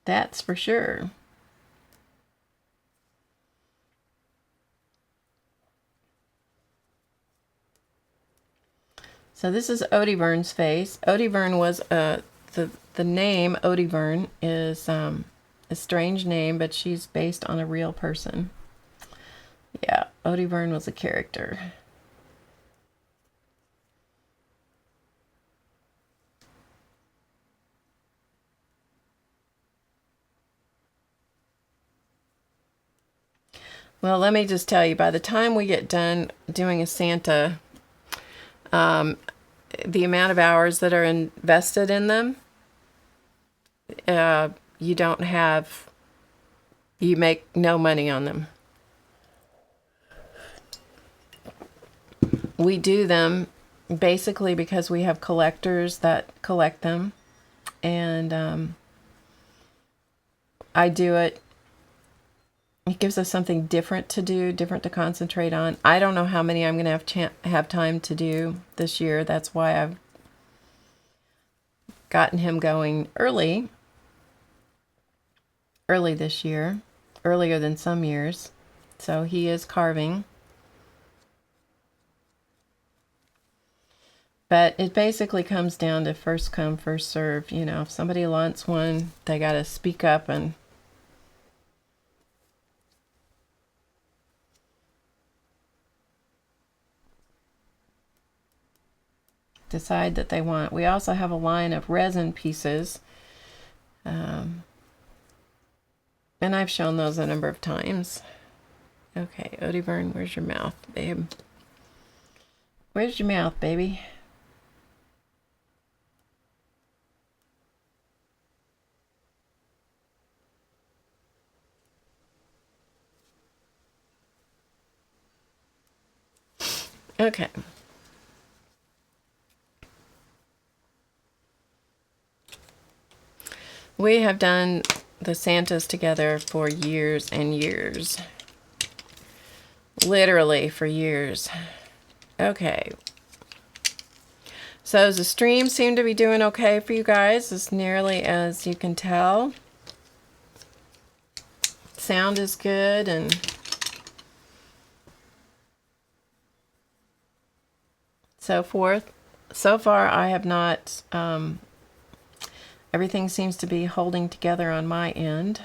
Speaker 1: That's for sure. So this is Odivern's face. Odivern was the name Odivern is a strange name, but she's based on a real person. Yeah, Odivern was a character. Well, let me just tell you, by the time we get done doing a Santa, the amount of hours that are invested in them, you make no money on them. We do them basically because we have collectors that collect them, and I do it. It gives us something different to do, different to concentrate on. I don't know how many I'm going to have time to do this year. That's why I've gotten him going early this year, earlier than some years. So he is carving. But it basically comes down to first come, first serve. You know, if somebody wants one, they got to speak up and decide that they want. We also have a line of resin pieces. And I've shown those a number of times. Okay, Odie Byrne, where's your mouth, babe? Where's your mouth, baby? Okay. We have done the Santas together for years and years. Literally for years. Okay. So the stream seemed to be doing okay for you guys, as nearly as you can tell. Sound is good and so forth. So far I have not, everything seems to be holding together on my end.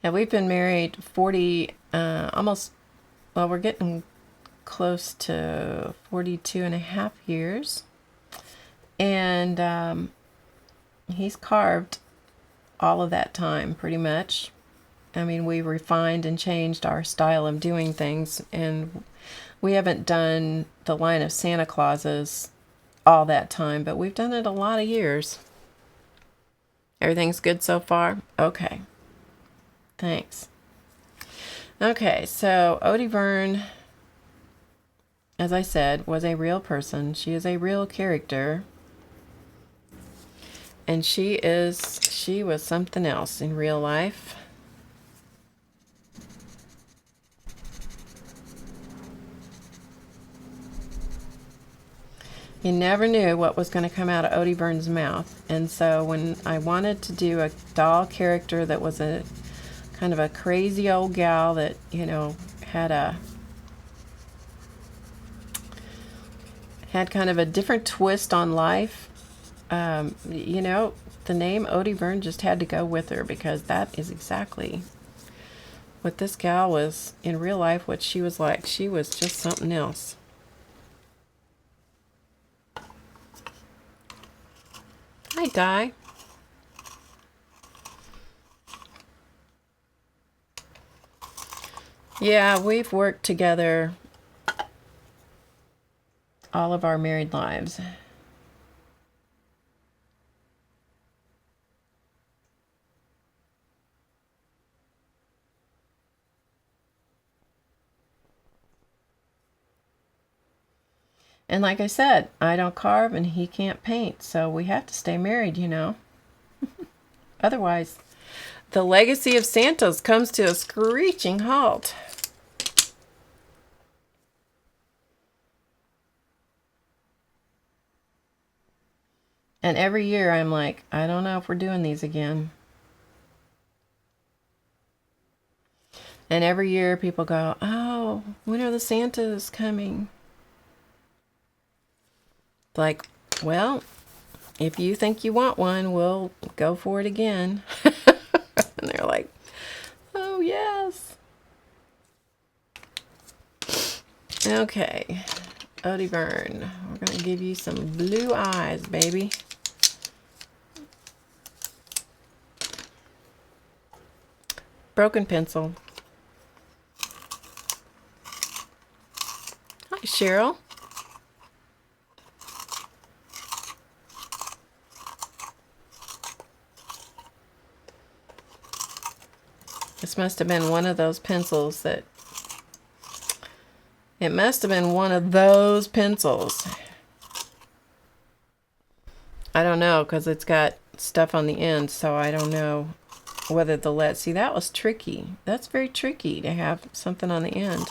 Speaker 1: Yeah, we've been married 40, almost, well, we're getting close to 42 and a half years. And he's carved all of that time, pretty much. I mean, we refined and changed our style of doing things, and we haven't done the line of Santa Clauses all that time, but we've done it a lot of years. Everything's good so far? Okay. Thanks. Okay, so Odie Byrne, as I said, was a real person. She is a real character. And she was something else in real life. You never knew what was going to come out of Odie Byrne's mouth. And so when I wanted to do a doll character that was a kind of a crazy old gal that, you know, had kind of a different twist on life, you know, the name Odie Byrne just had to go with her, because that is exactly what this gal was in real life, what she was like. She was just something else. Hi, Di. Yeah, we've worked together all of our married lives. And like I said, I don't carve and he can't paint, so we have to stay married, you know. Otherwise, the legacy of Santas comes to a screeching halt. And every year I'm like, I don't know if we're doing these again. And every year people go, oh, when are the Santas coming? Like, well, if you think you want one, we'll go for it again. And they're like, oh, yes. Okay, Odie Byrne, we're going to give you some blue eyes, baby. Broken pencil. Hi, Cheryl. This must have been one of those pencils that... It must have been one of those pencils. I don't know, because it's got stuff on the end, so I don't know whether the lead... See, that was tricky. That's very tricky to have something on the end.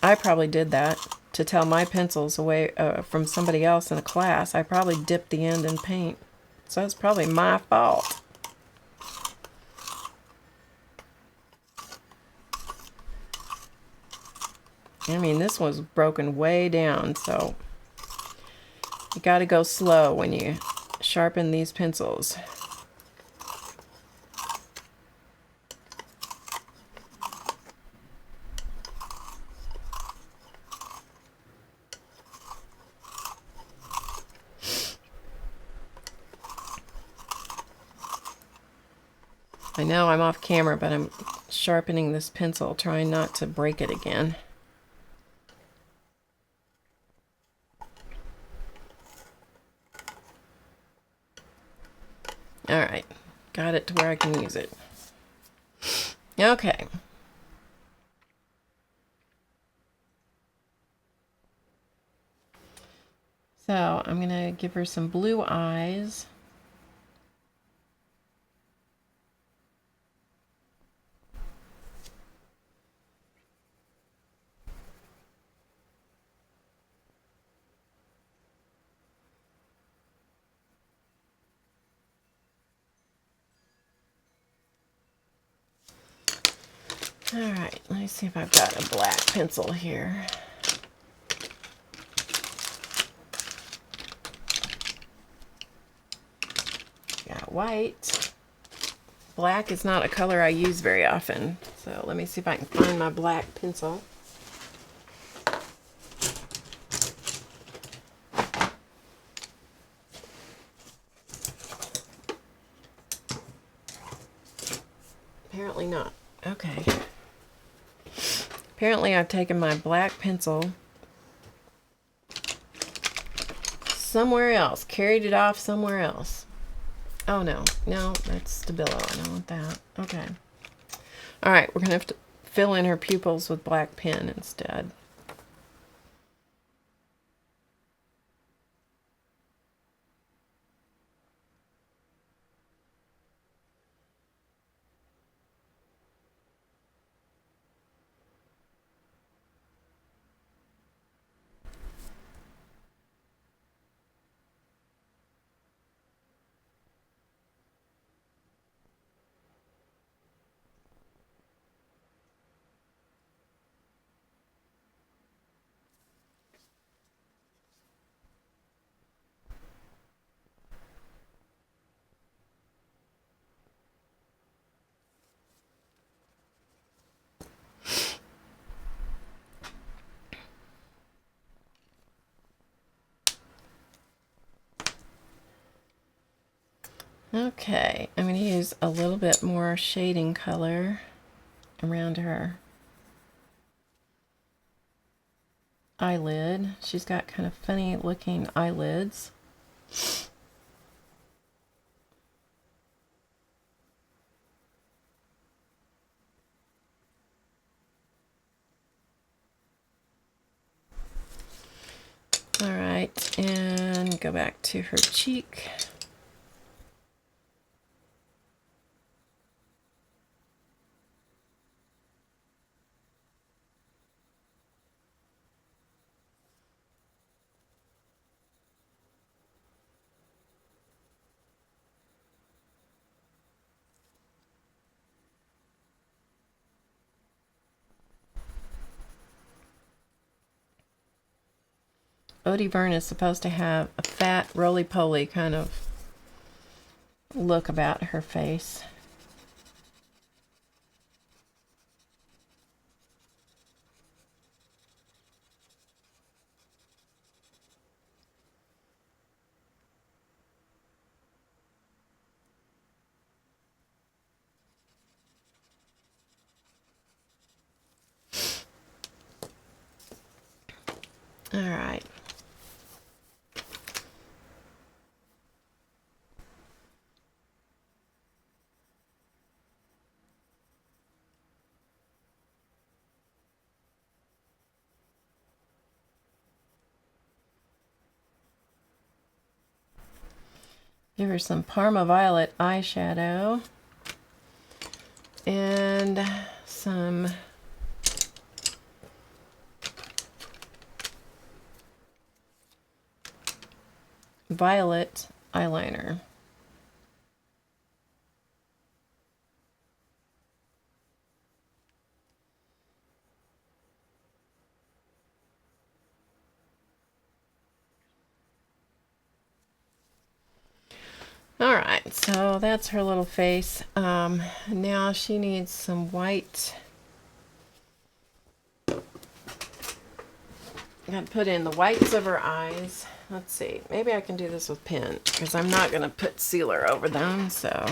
Speaker 1: I probably did that to tell my pencils away from somebody else in a class. I probably dipped the end in paint. So that's probably my fault. I mean, this was broken way down, so you got to go slow when you sharpen these pencils. I know I'm off camera, but I'm sharpening this pencil, trying not to break it again. Alright, got it to where I can use it. Okay. So I'm going to give her some blue eyes. Alright, let me see if I've got a black pencil here. Got white. Black is not a color I use very often, so let me see if I can find my black pencil. Apparently not. Okay. Apparently I've taken my black pencil somewhere else, carried it off somewhere else. Oh no, no, that's Stabilo. I don't want that. Okay. Alright, we're going to have to fill in her pupils with black pen instead. Okay, I'm going to use a little bit more shading color around her eyelid. She's got kind of funny looking eyelids. All right, and go back to her cheek. Eau de Verne is supposed to have a fat, roly-poly kind of look about her face. All right. Give her some Parma Violet eyeshadow. And some violet eyeliner. All right, so that's her little face. Now she needs some white. I'm going to put in the whites of her eyes. Let's see, maybe I can do this with pen because I'm not going to put sealer over them, so.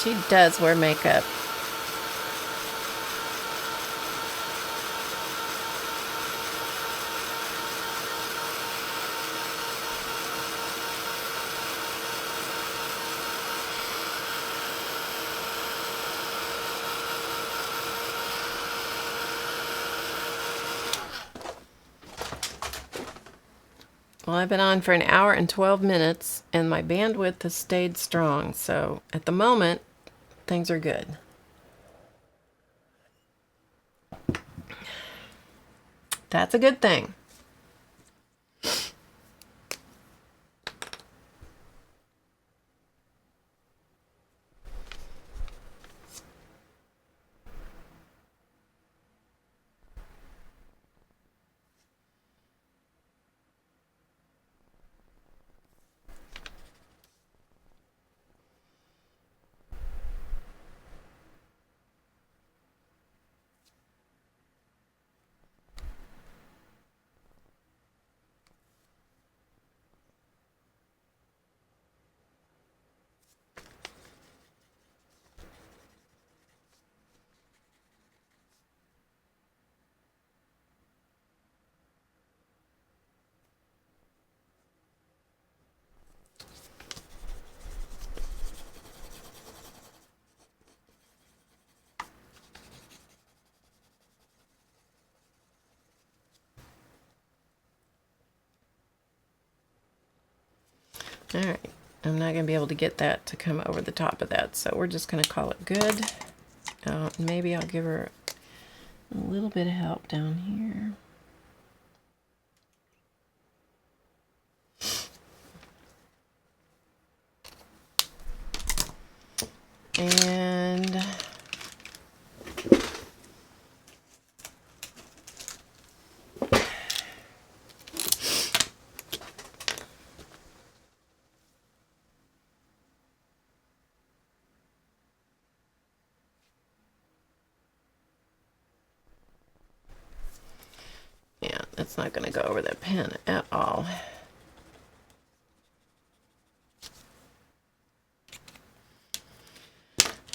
Speaker 1: She does wear makeup. Well, I've been on for an hour and 12 minutes, and my bandwidth has stayed strong, so at the moment, things are good. That's a good thing. All right, I'm not going to be able to get that to come over the top of that, so we're just going to call it good. Maybe I'll give her a little bit of help down here. And yeah, that's not going to go over that pen at all.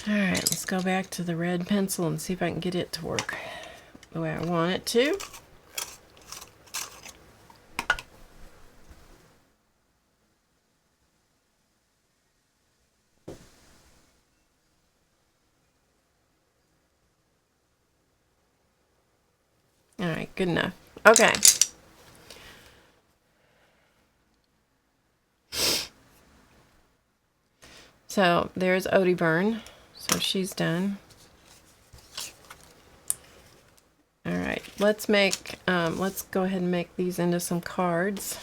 Speaker 1: All right, let's go back to the red pencil and see if I can get it to work the way I want it to. All right, good enough. Okay. So there's Odie Byrne. So she's done. All right, let's go ahead and make these into some cards.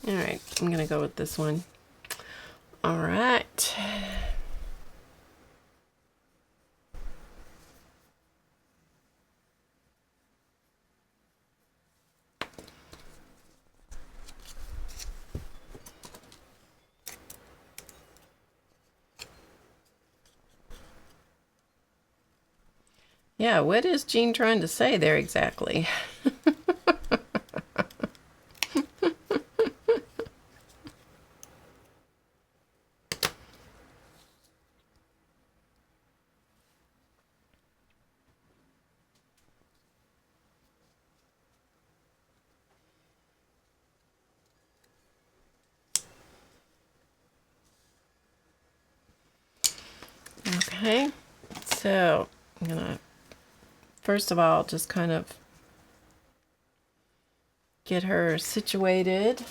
Speaker 1: All right, I'm going to go with this one. All right. Yeah, what is Jean trying to say there exactly? Okay, so I'm gonna first of all just kind of get her situated.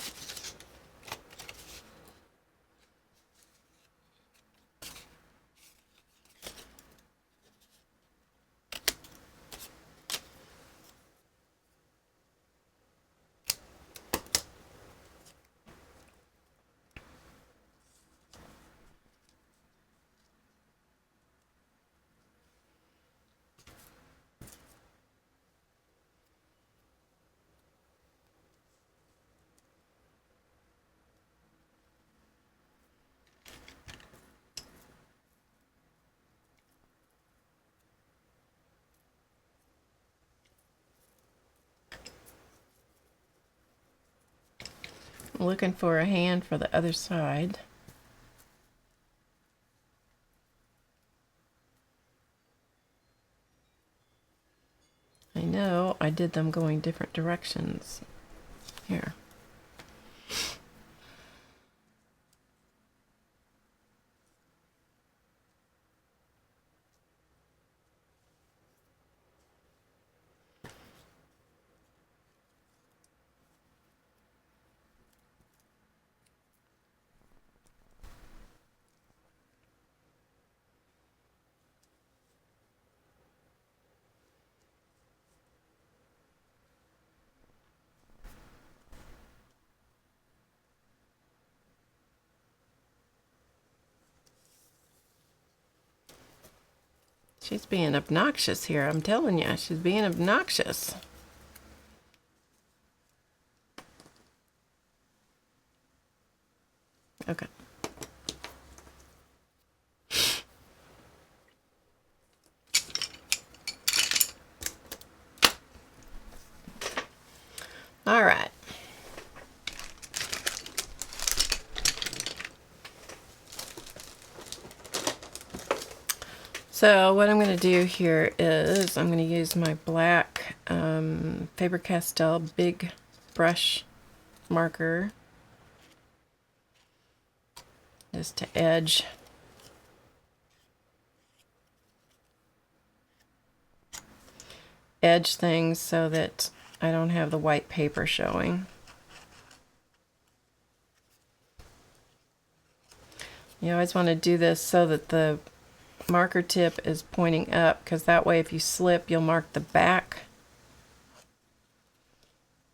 Speaker 1: I'm looking for a hand for the other side. I know I did them going different directions. Here. She's being obnoxious here, I'm telling you. She's being obnoxious. Okay. All right. So what I'm going to do here is I'm going to use my black Faber-Castell big brush marker just to edge things so that I don't have the white paper showing. You always want to do this so that the marker tip is pointing up, because that way if you slip you'll mark the back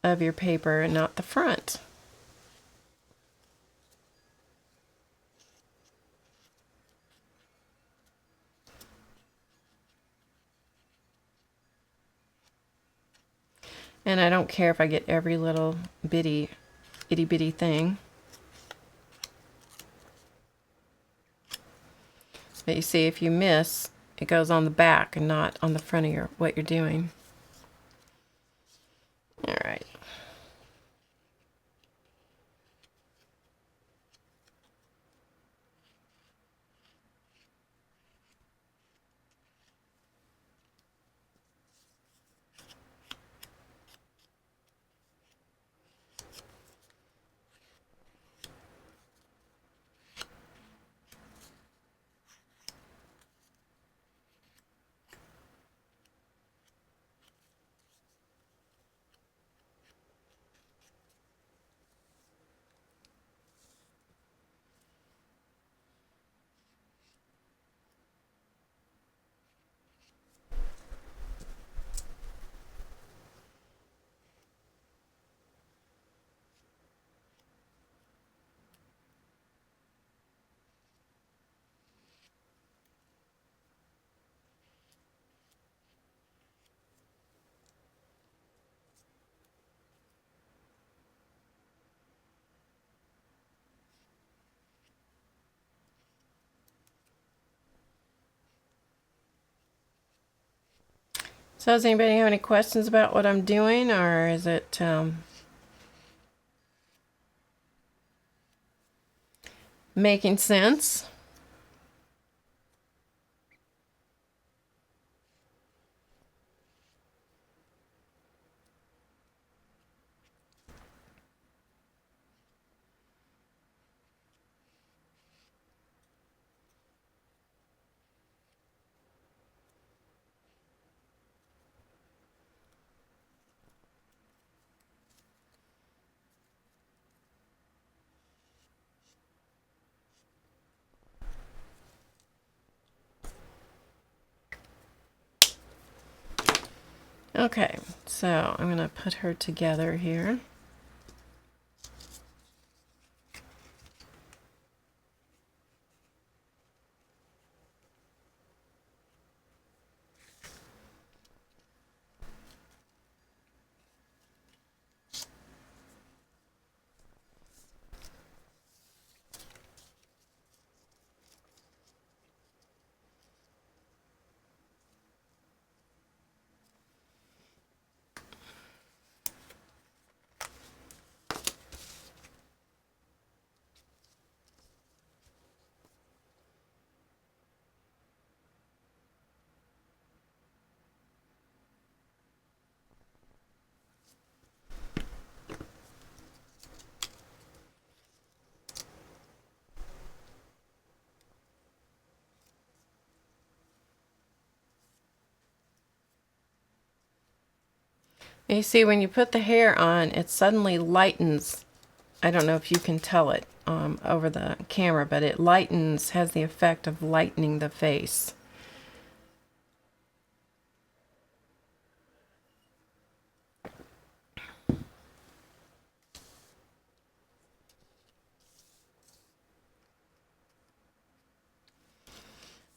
Speaker 1: of your paper and not the front. And I don't care if I get every little bitty itty bitty thing. But you see, if you miss, it goes on the back and not on the front of what you're doing. All right. So does anybody have any questions about what I'm doing, or is it making sense? Okay, so I'm going to put her together here. You see, when you put the hair on, it suddenly lightens. I don't know if you can tell it over the camera, but it lightens, has the effect of lightening the face.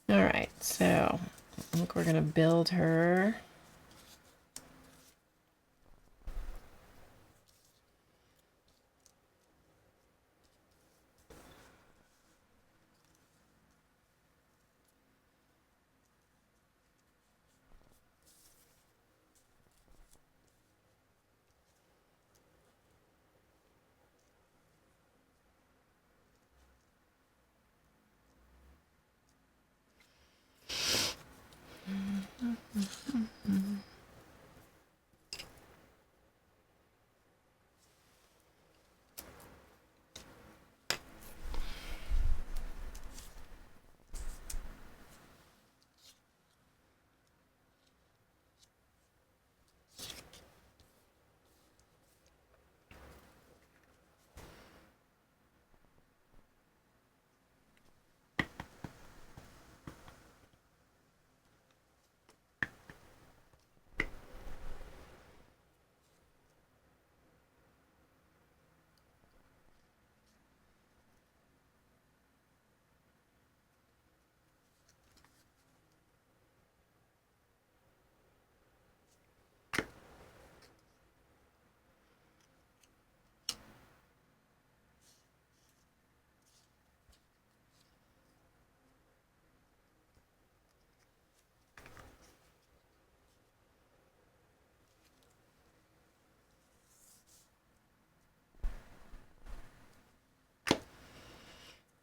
Speaker 1: All right, so I think we're going to build her.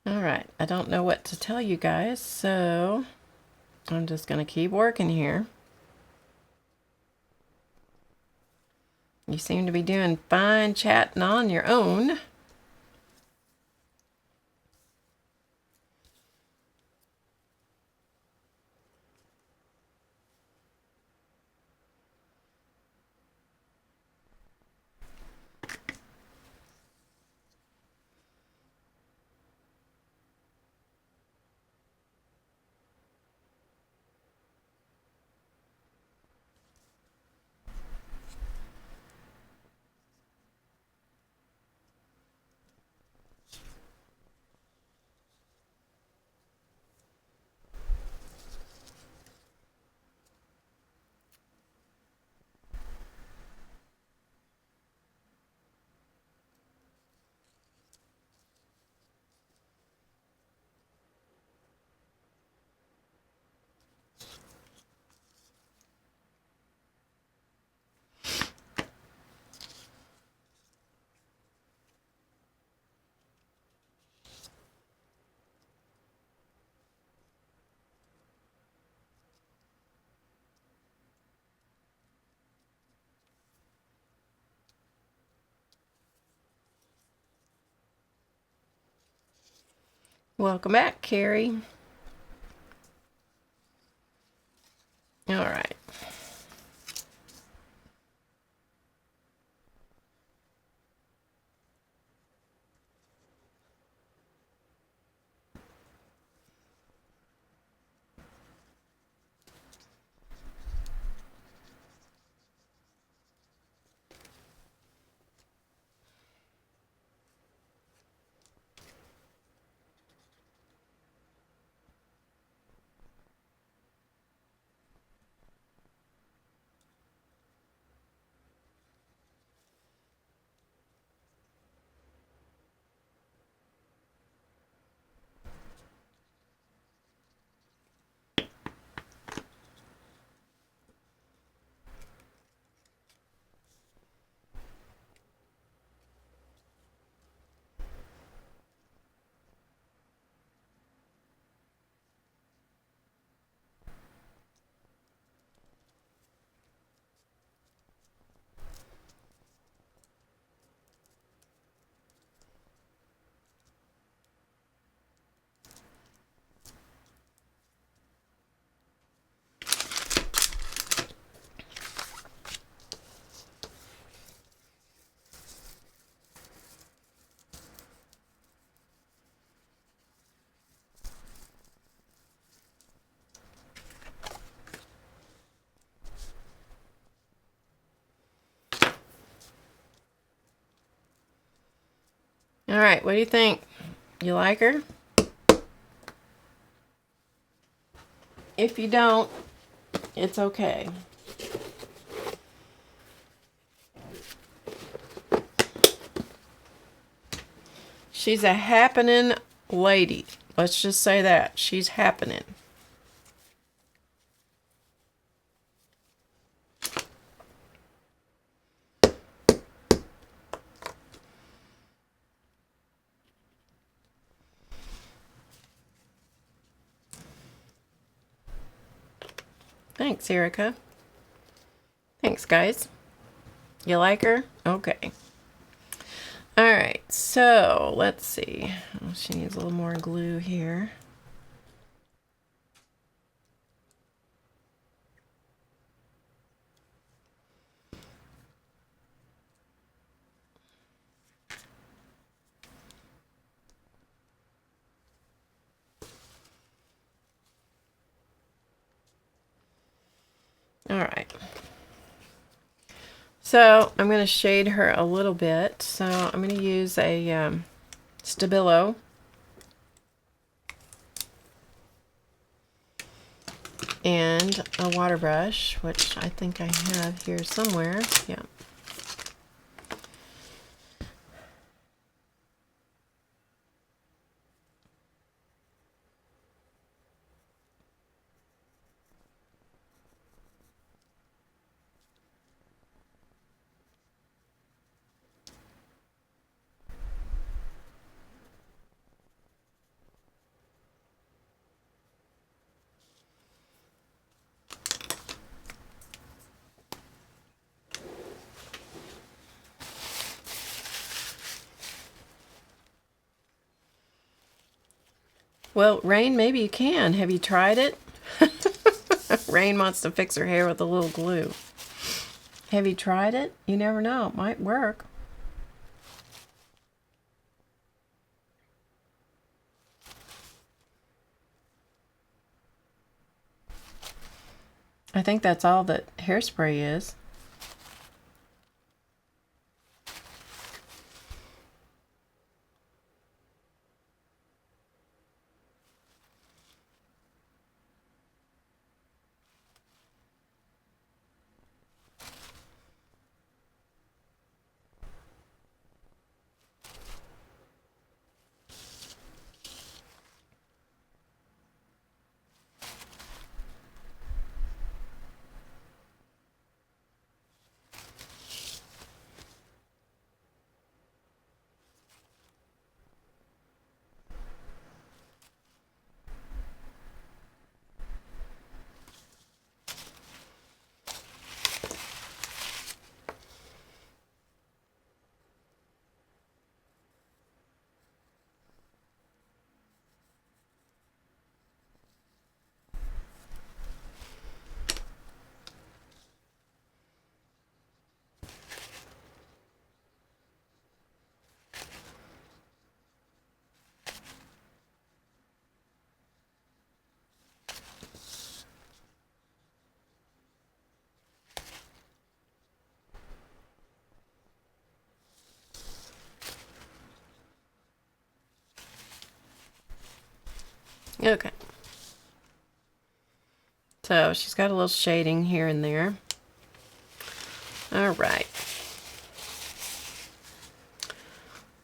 Speaker 1: All right, I don't know what to tell you guys, so I'm just going to keep working here. You seem to be doing fine chatting on your own. Welcome back, Carrie. All right. All right, what do you think? You like her? If you don't, it's okay. She's a happening lady. Let's just say that. She's happening. Thanks, Erica. Thanks, guys. You like her? Okay. All right, so let's see. Oh, she needs a little more glue here. All right. So I'm going to shade her a little bit. So I'm going to use a Stabilo. And a water brush, which I think I have here somewhere. Yeah. Well, Rain, maybe you can. Have you tried it? Rain wants to fix her hair with a little glue. Have you tried it? You never know. It might work. I think that's all that hairspray is. Okay. So she's got a little shading here and there. All right.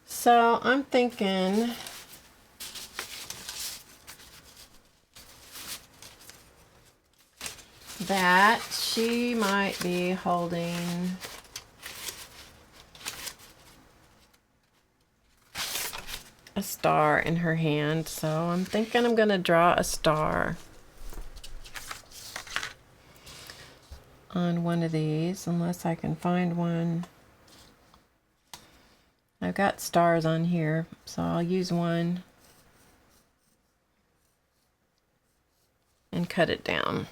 Speaker 1: So I'm thinking that she might be holding a star in her hand. So I'm thinking I'm going to draw a star on one of these, unless I can find one. I've got stars on here, so I'll use one and cut it down.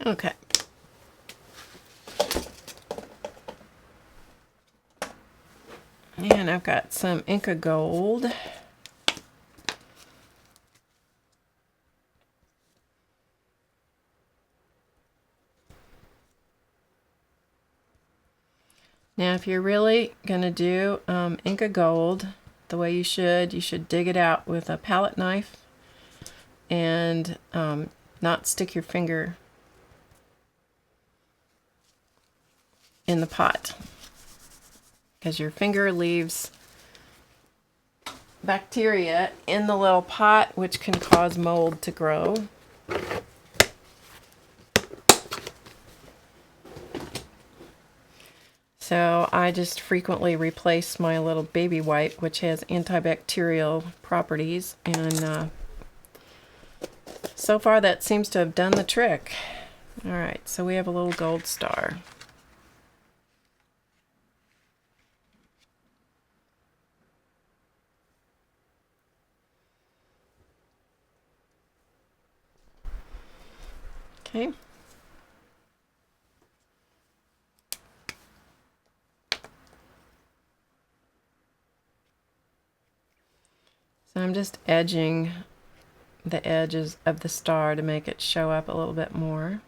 Speaker 1: Okay. And I've got some Inka Gold. Now, if you're really going to do Inka Gold the way you should dig it out with a palette knife and not stick your finger in the pot, because your finger leaves bacteria in the little pot, which can cause mold to grow. So I just frequently replace my little baby wipe, which has antibacterial properties, and so far that seems to have done the trick. All right, so we have a little gold star. Okay. So I'm just edging the edges of the star to make it show up a little bit more.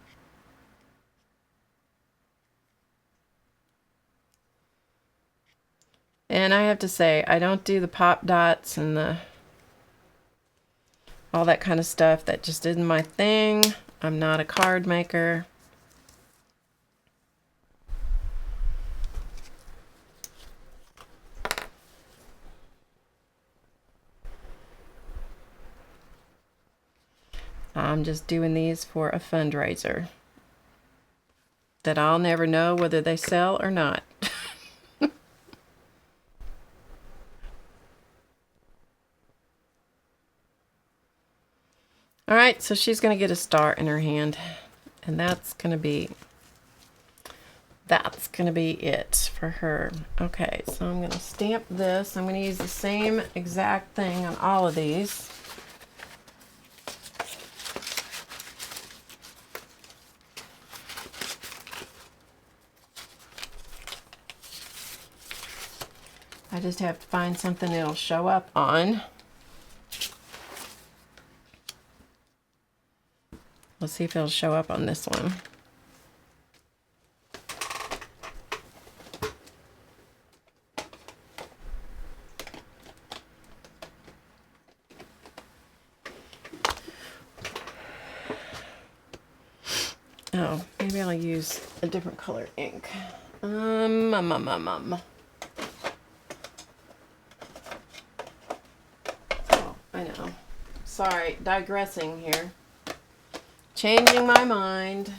Speaker 1: And I have to say, I don't do the pop dots and all that kind of stuff. That just isn't my thing. I'm not a card maker. I'm just doing these for a fundraiser that I'll never know whether they sell or not. All right, so she's going to get a star in her hand, and that's going to be it for her. Okay, so I'm going to stamp this. I'm going to use the same exact thing on all of these. I just have to find something it'll show up on. Let's see if it'll show up on this one. Oh, maybe I'll use a different color ink. Oh, I know. Sorry, digressing here. Changing my mind.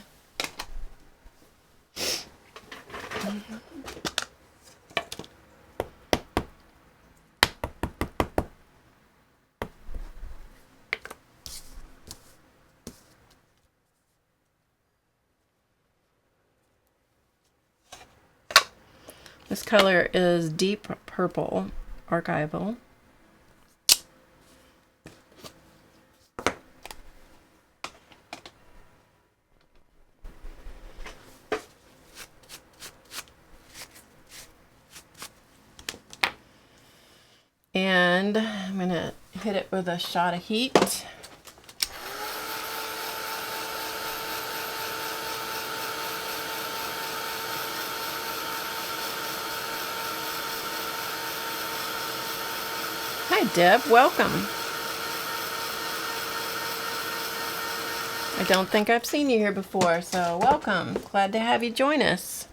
Speaker 1: This color is Deep Purple Archival. And I'm going to hit it with a shot of heat. Hi Deb, welcome. I don't think I've seen you here before, so welcome. Glad to have you join us.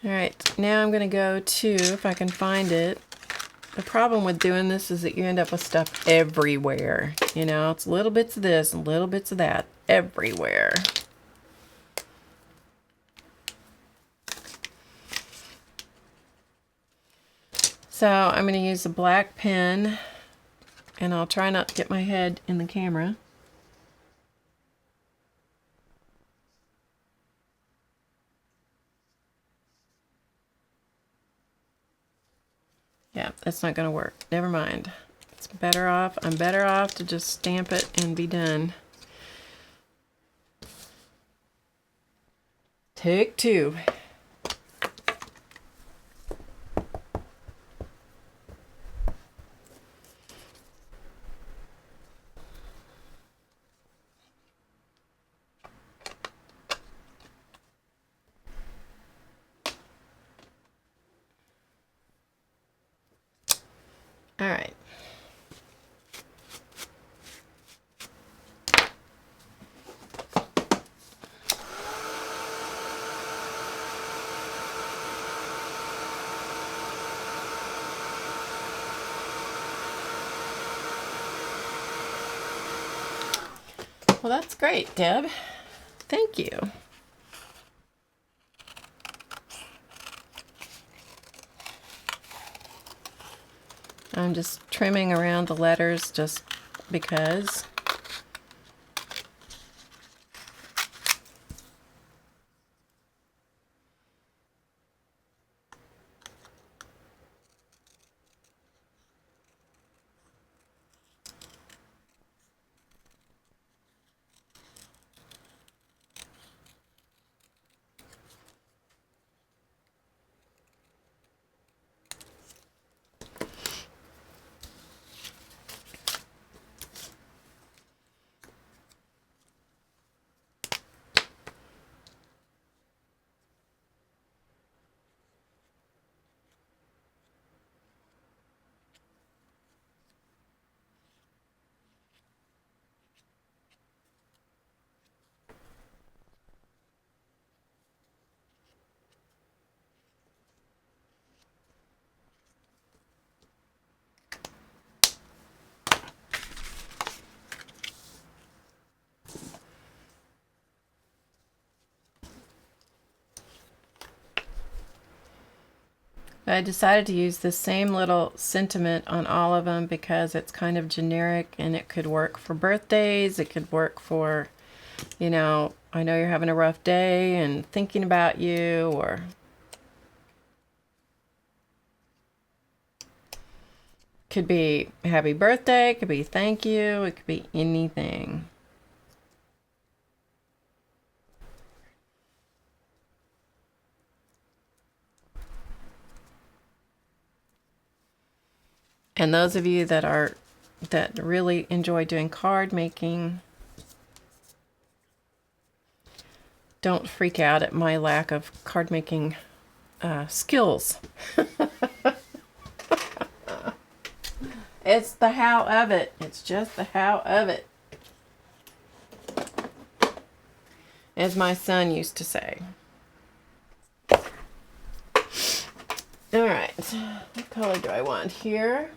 Speaker 1: Alright, now I'm going to go to, if I can find it, the problem with doing this is that you end up with stuff everywhere. You know, it's little bits of this and little bits of that everywhere. So I'm going to use a black pen, and I'll try not to get my head in the camera. Yeah, that's not going to work. Never mind. It's better off. I'm better off to just stamp it and be done. Take two. All right. Well, that's great, Deb. Thank you. I'm just trimming around the letters just because. I decided to use the same little sentiment on all of them because it's kind of generic and it could work for birthdays. It could work for, you know, I know you're having a rough day and thinking about you, or could be happy birthday, it could be thank you, it could be anything. And those of you that really enjoy doing card making, don't freak out at my lack of card making skills. It's the how of it. It's just the how of it. As my son used to say. Alright, what color do I want here?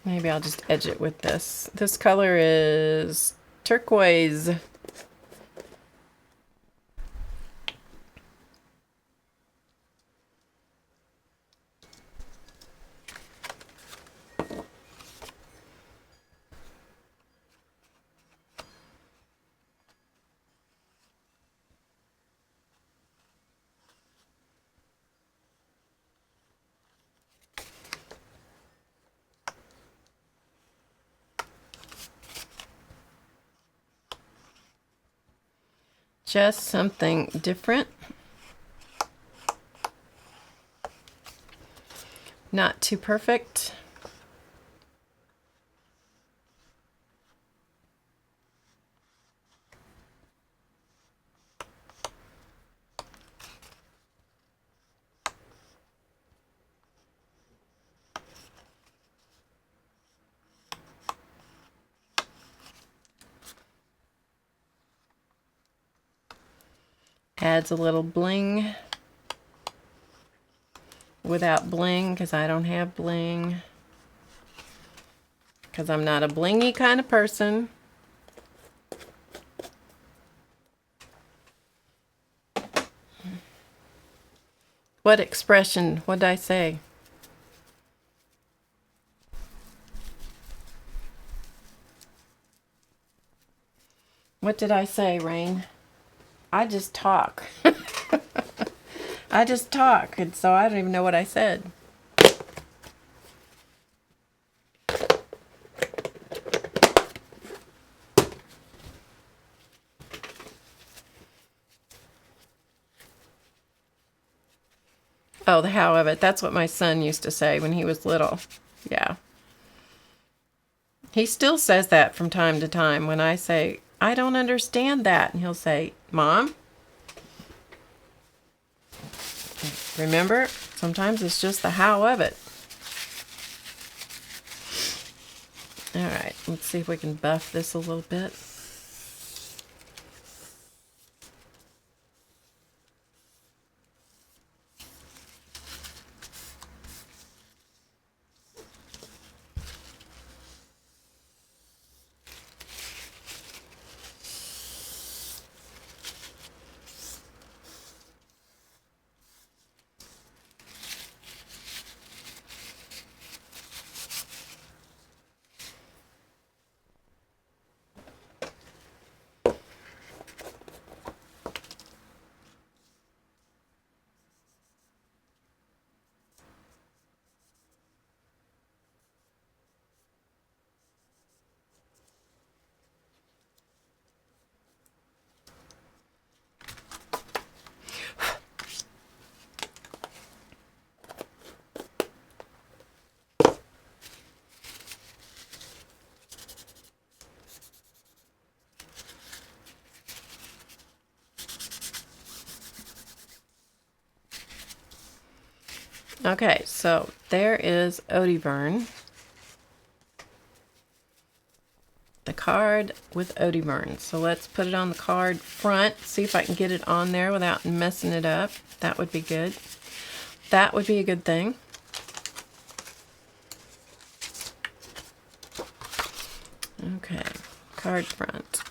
Speaker 1: Maybe I'll just edge it with this. This color is turquoise. Just something different. Not too perfect. Adds a little bling without bling, because I don't have bling, because I'm not a blingy kind of person. What expression? What did I say? What did I say, Rain? I just talk. I just talk, and so I don't even know what I said. Oh, the how of it. That's what my son used to say when he was little. Yeah. He still says that from time to time when I say, I don't understand that. And he'll say, Mom, remember, sometimes it's just the how of it. All right, let's see if we can buff this a little bit. Okay, so there is Odie Burn. The card with Odie Burn. So let's put it on the card front. See if I can get it on there without messing it up. That would be good. That would be a good thing. Okay, card front.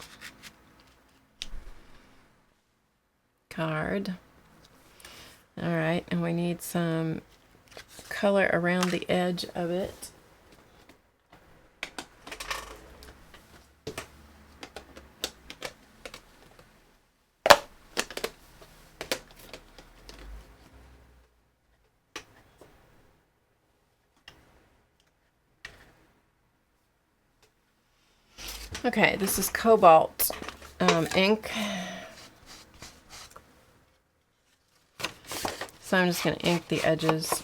Speaker 1: Card. All right, and we need some color around the edge of it. Okay, this is Cobalt ink. So I'm just going to ink the edges.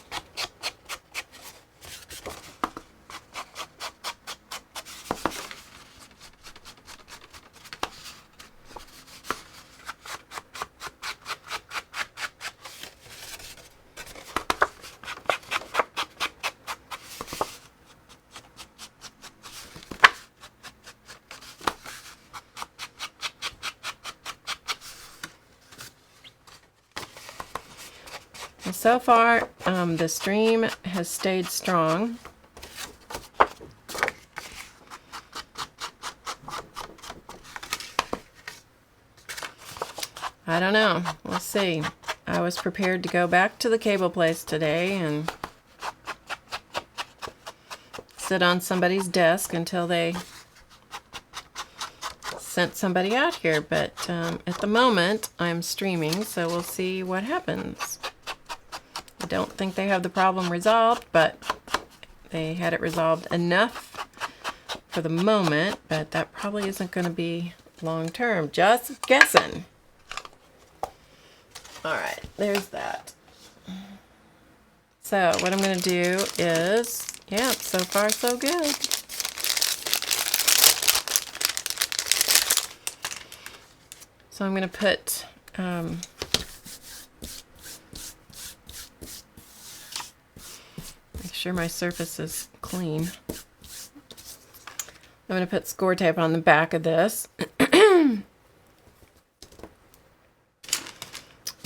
Speaker 1: So far, the stream has stayed strong. I don't know. We'll see. I was prepared to go back to the cable place today and sit on somebody's desk until they sent somebody out here, but at the moment I'm streaming, so we'll see what happens. I don't think they have the problem resolved, but they had it resolved enough for the moment, but that probably isn't going to be long term. Just guessing. Alright, there's that. So what I'm going to do is, yeah, so far so good. So I'm going to put make sure my surface is clean. I'm going to put Scor Tape on the back of this.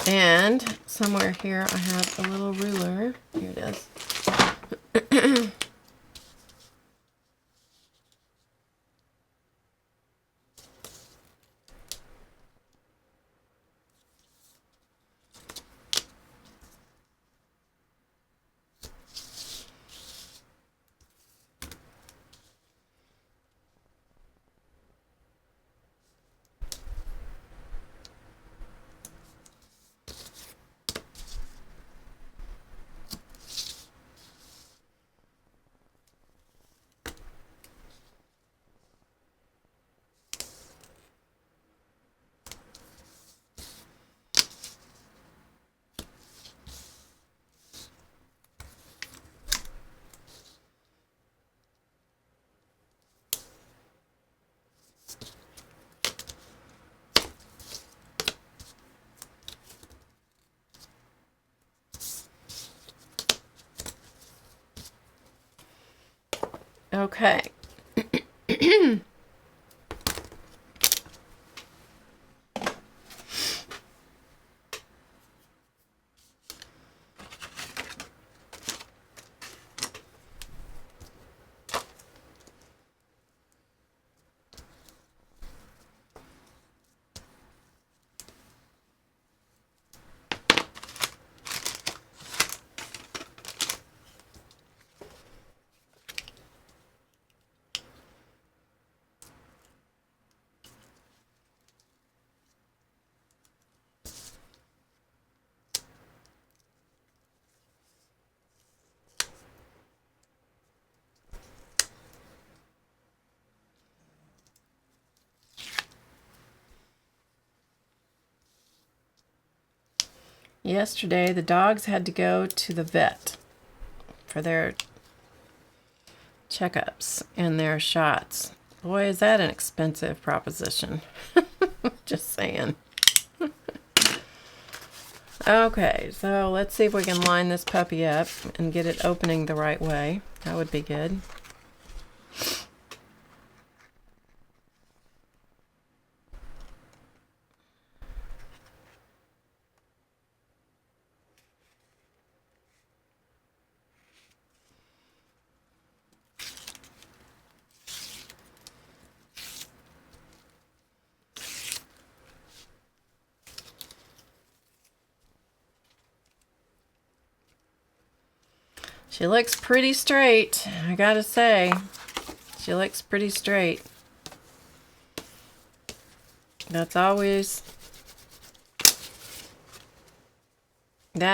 Speaker 1: And somewhere here I have a little ruler. Here it is. Okay. Yesterday, the dogs had to go to the vet for their checkups and their shots. Boy, is that an expensive proposition. Just saying. Okay, so let's see if we can line this puppy up and get it opening the right way. That would be good. She looks pretty straight, I gotta say. She looks pretty straight. That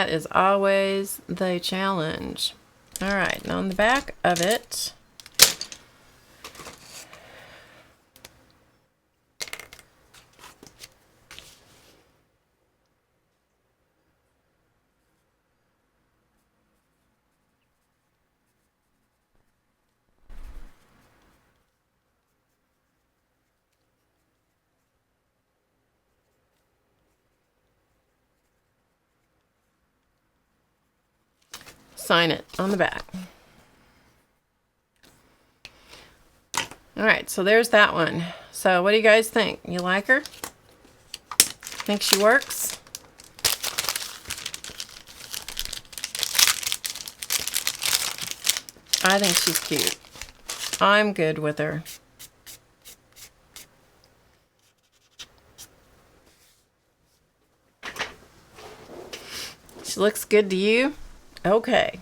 Speaker 1: is always the challenge. All right, now on the back of it, sign it on the back. All right, so there's that one. So what do you guys think? You like her? Think she works? I think she's cute. I'm good with her. She looks good to you? Okay,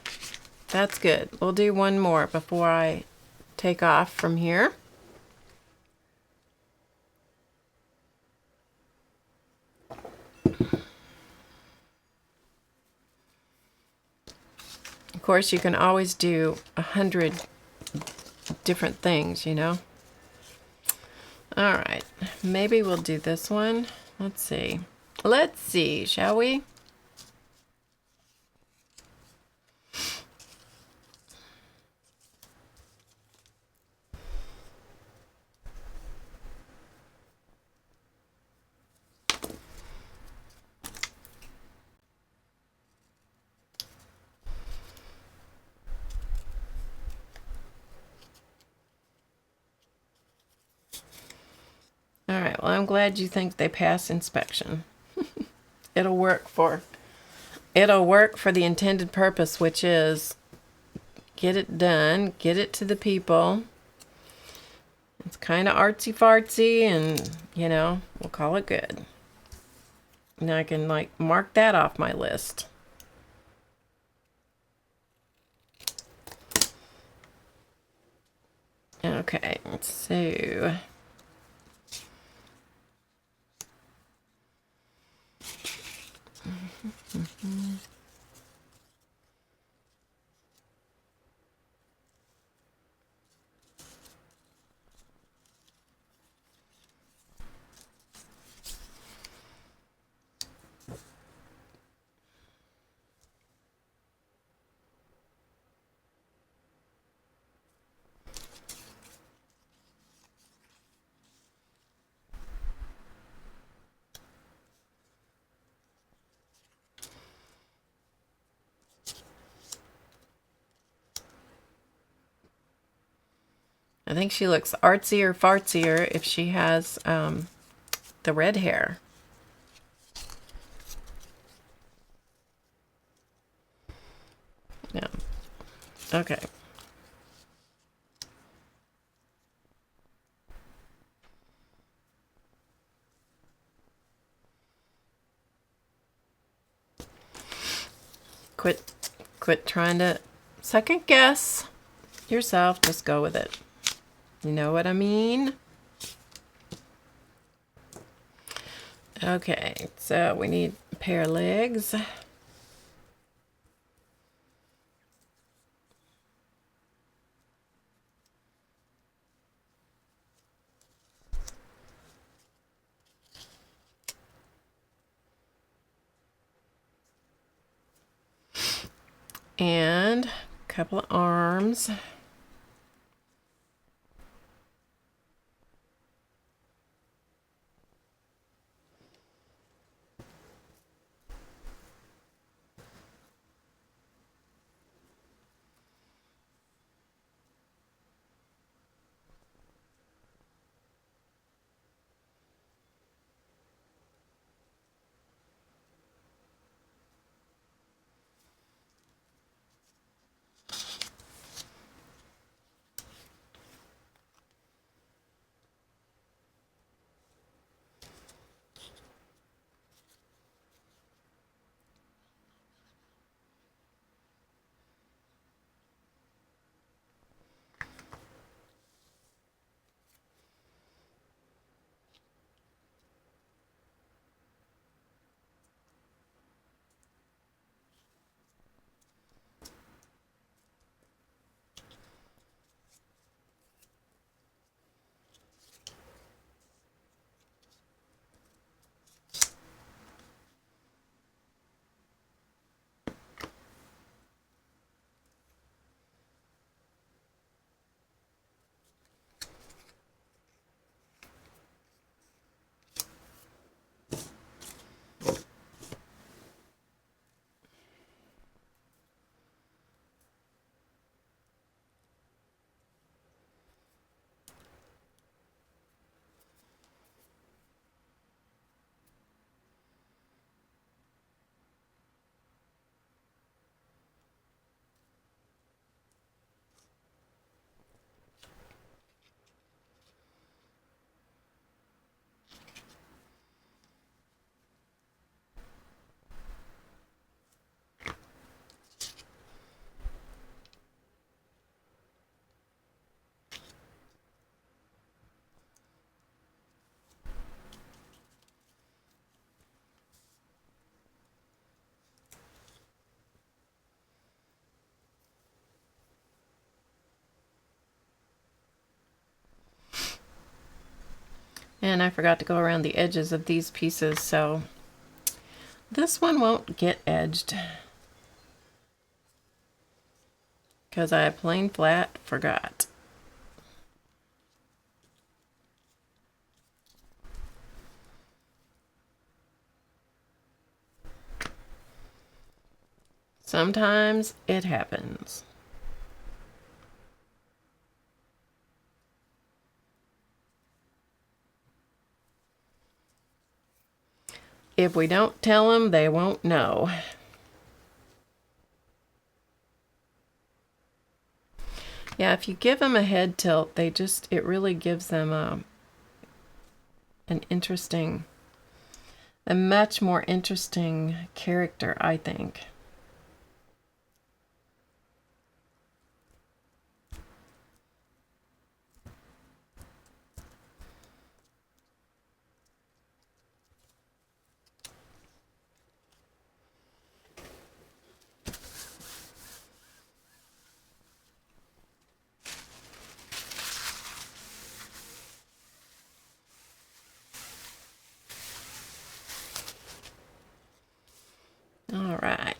Speaker 1: that's good. We'll do one more before I take off from here. Of course, you can always do 100 different things, you know. All right, maybe we'll do this one. Let's see. Let's see, shall we? All right, well, I'm glad you think they pass inspection. It'll work for the intended purpose, which is get it done, get it to the people. It's kind of artsy-fartsy, and, you know, we'll call it good. Now I can, like, mark that off my list. Okay, so... I think she looks artsier fartsier if she has the red hair. Yeah. Okay. Quit trying to second guess yourself. Just go with it. You know what I mean? Okay, so we need a pair of legs. And a couple of arms. And I forgot to go around the edges of these pieces, so this one won't get edged because I plain flat forgot. Sometimes it happens. If we don't tell them, they won't know. Yeah, if you give them a head tilt, it really gives them a much more interesting character, I think. All right.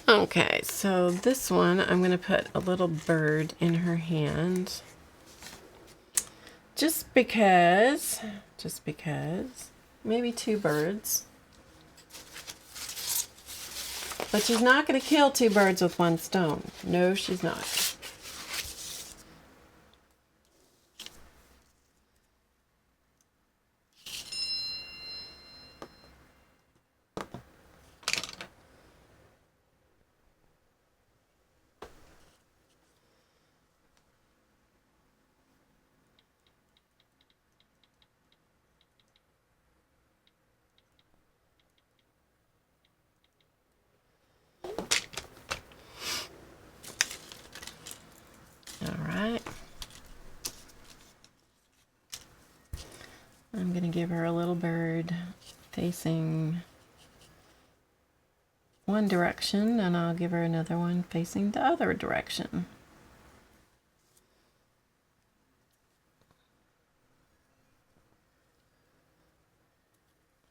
Speaker 1: Okay, so this one, I'm going to put a little bird in her hand. Just because, maybe two birds. But she's not going to kill two birds with one stone. No, she's not. I'm going to give her a little bird facing one direction, and I'll give her another one facing the other direction.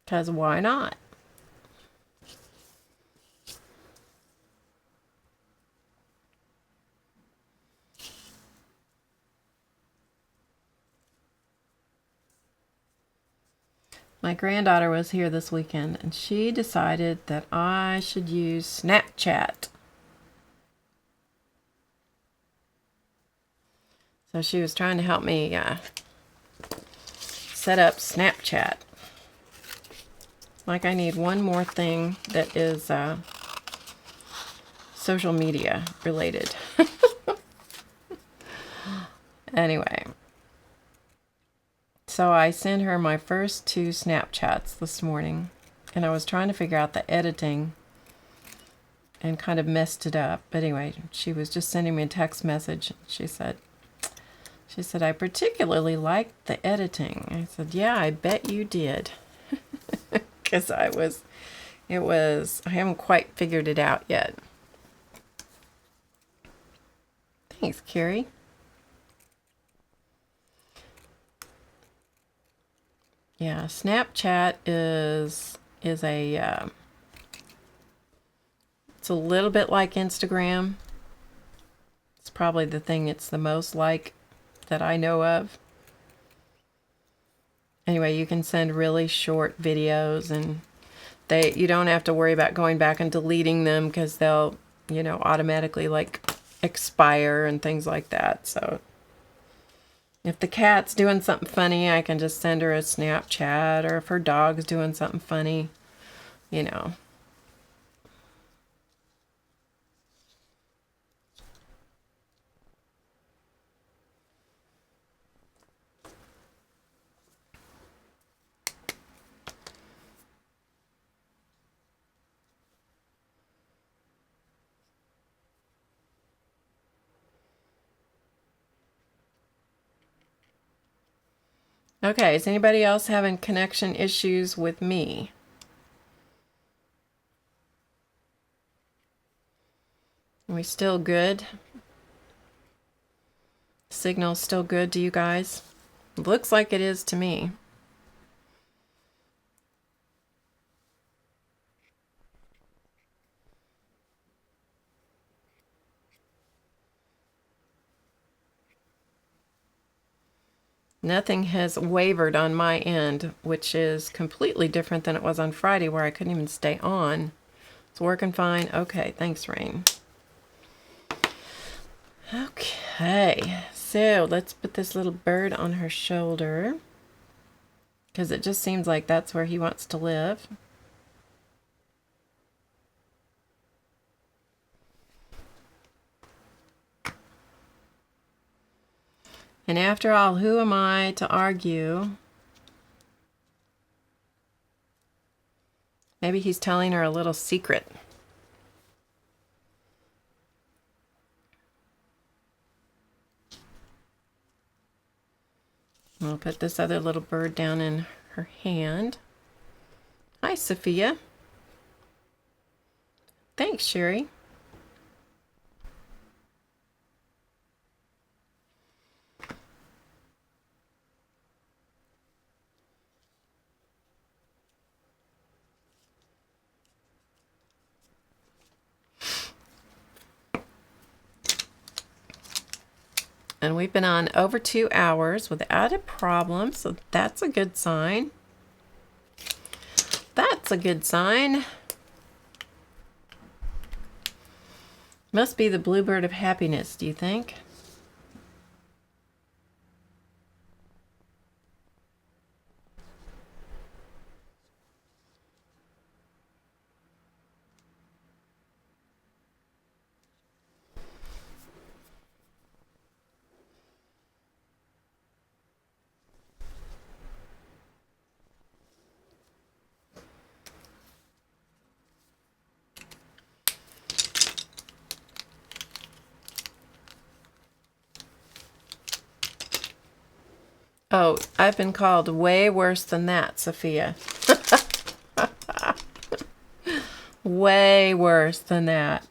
Speaker 1: Because why not? My granddaughter was here this weekend, and she decided that I should use Snapchat. So she was trying to help me set up Snapchat. Like I need one more thing that is social media related. Anyway, so I sent her my first 2 Snapchats this morning, and I was trying to figure out the editing and kind of messed it up. But anyway, she was just sending me a text message. She said, I particularly liked the editing. I said, yeah, I bet you did. Because I haven't quite figured it out yet. Thanks, Carrie. Yeah, Snapchat is a it's a little bit like Instagram. It's probably the thing it's the most like that I know of. Anyway, you can send really short videos, and you don't have to worry about going back and deleting them because they'll, automatically like expire and things like that. So if the cat's doing something funny, I can just send her a Snapchat, or if her dog's doing something funny, Okay, is anybody else having connection issues with me? Are we still good? Signal's still good to you guys? Looks like it is to me. Nothing has wavered on my end, which is completely different than it was on Friday, where I couldn't even stay on. It's working fine. Okay, thanks, Rain. Okay, so let's put this little bird on her shoulder, because it just seems like that's where he wants to live. And after all, who am I to argue? Maybe he's telling her a little secret. I'll put this other little bird down in her hand. Hi, Sophia. Thanks, Sherry. And we've been on over 2 hours without a problem, so that's a good sign. That's a good sign. Must be the bluebird of happiness, do you think? Oh, I've been called way worse than that, Sophia. Way worse than that.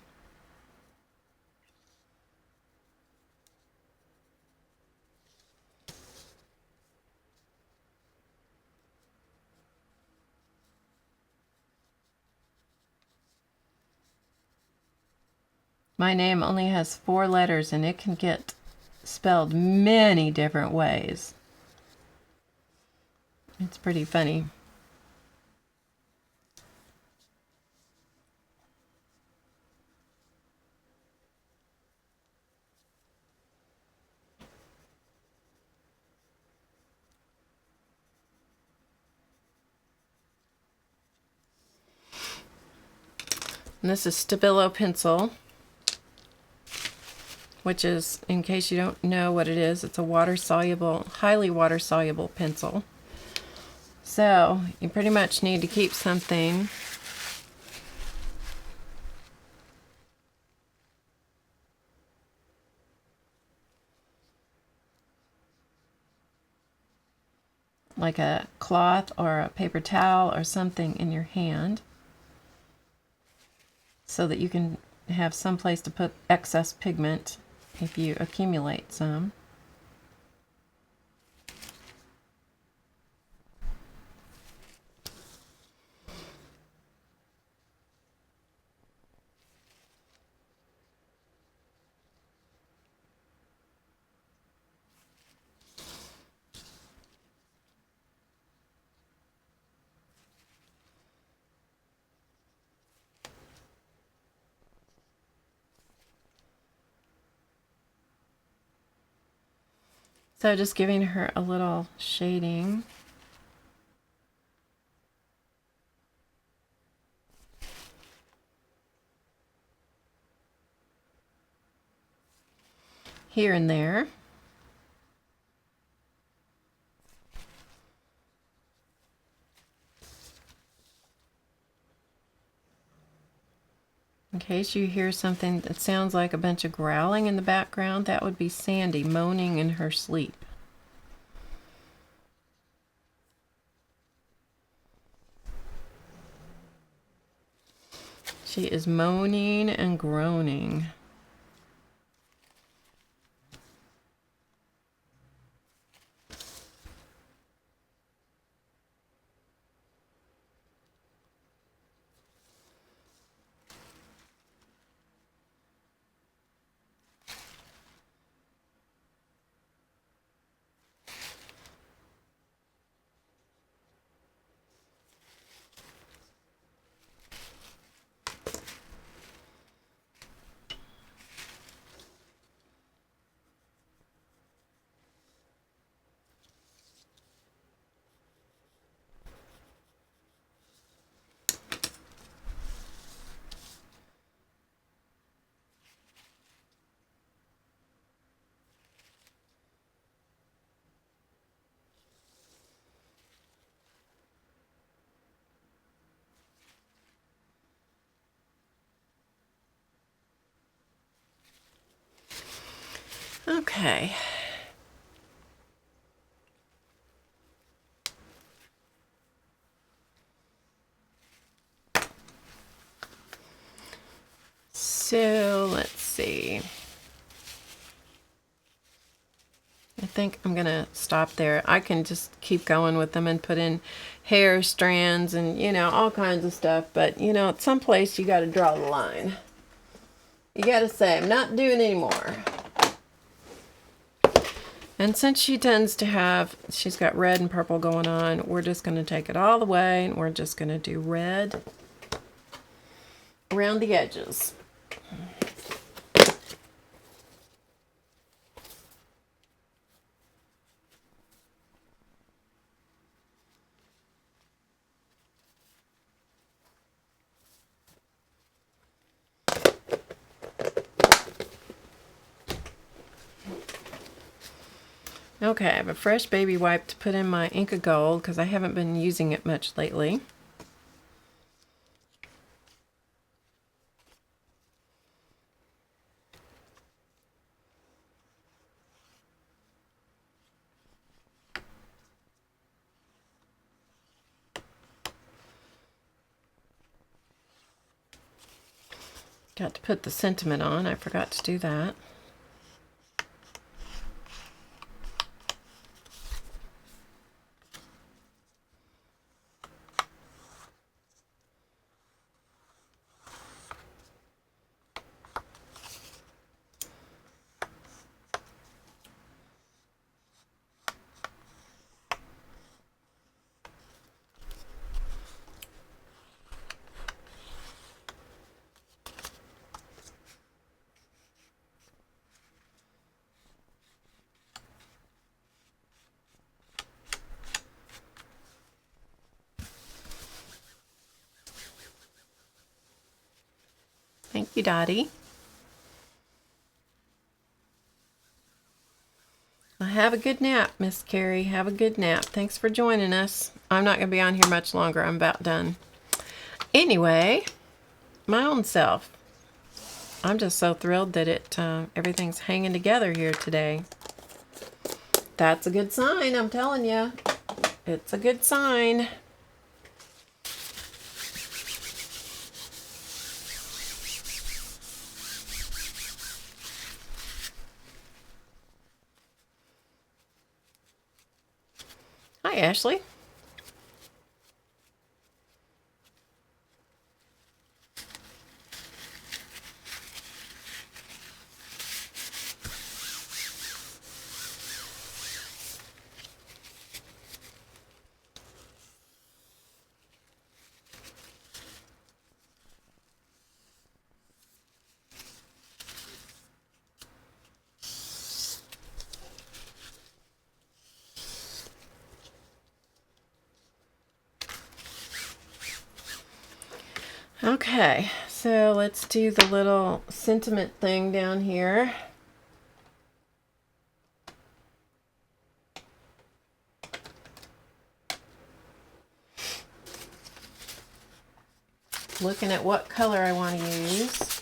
Speaker 1: My name only has 4 letters, and it can get spelled many different ways. It's pretty funny. And this is Stabilo pencil, which is, in case you don't know what it is, it's a water-soluble, highly water-soluble pencil. So you pretty much need to keep something like a cloth or a paper towel or something in your hand so that you can have some place to put excess pigment if you accumulate some. So just giving her a little shading. Here and there. In case you hear something that sounds like a bunch of growling in the background, that would be Sandy moaning in her sleep. She is moaning and groaning. Okay. So let's see. I think I'm gonna stop there. I can just keep going with them and put in hair strands and, you know, all kinds of stuff. But, you know, at some place you got to draw the line. You got to say, I'm not doing anymore. And since she tends to have, she's got red and purple going on, we're just going to take it all the way and we're just going to do red around the edges. Okay, I have a fresh baby wipe to put in my Inka Gold because I haven't been using it much lately. Got to put the sentiment on. I forgot to do that. you, Dottie. Well, have a good nap, Miss Carrie. Have a good nap. Thanks for joining us. I'm not going to be on here much longer. I'm about done. Anyway, my own self. I'm just so thrilled that everything's hanging together here today. That's a good sign, I'm telling you. It's a good sign. Hi, Ashley. Okay, so let's do the little sentiment thing down here. Looking at what color I want to use.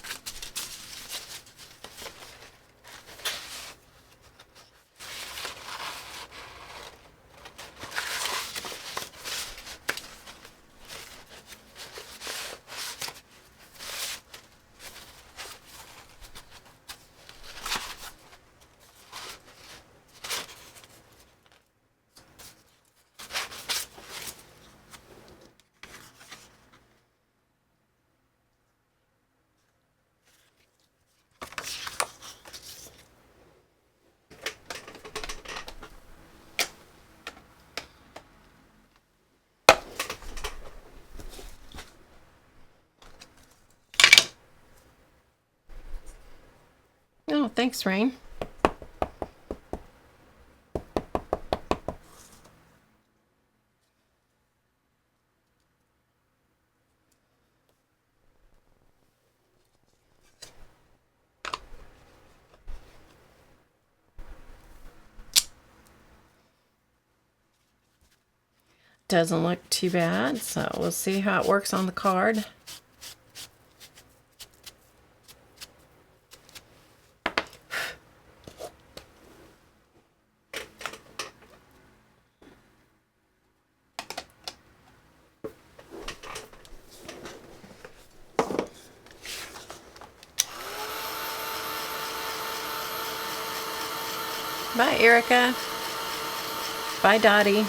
Speaker 1: Oh, thanks, Rain. Doesn't look too bad, so we'll see how it works on the card. Bye, Erica. Bye, Dottie.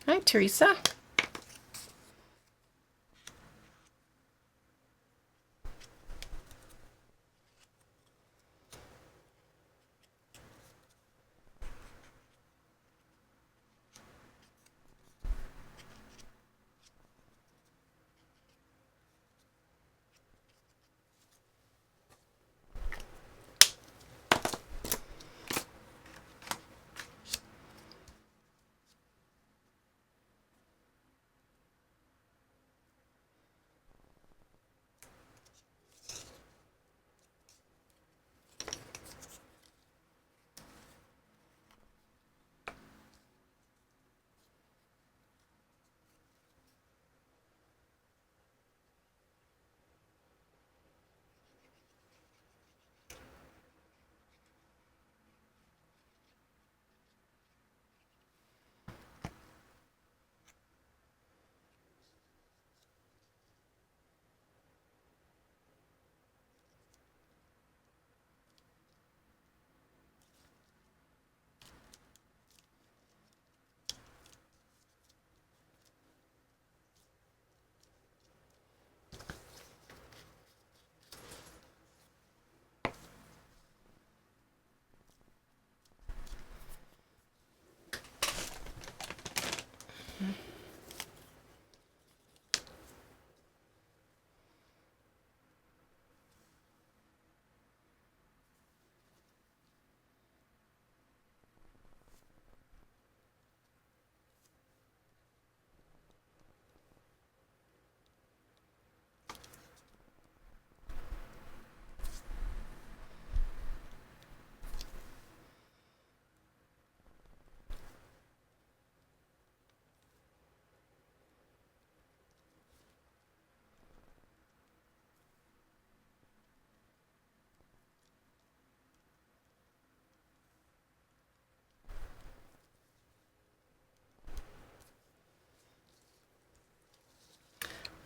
Speaker 1: Hi, Teresa.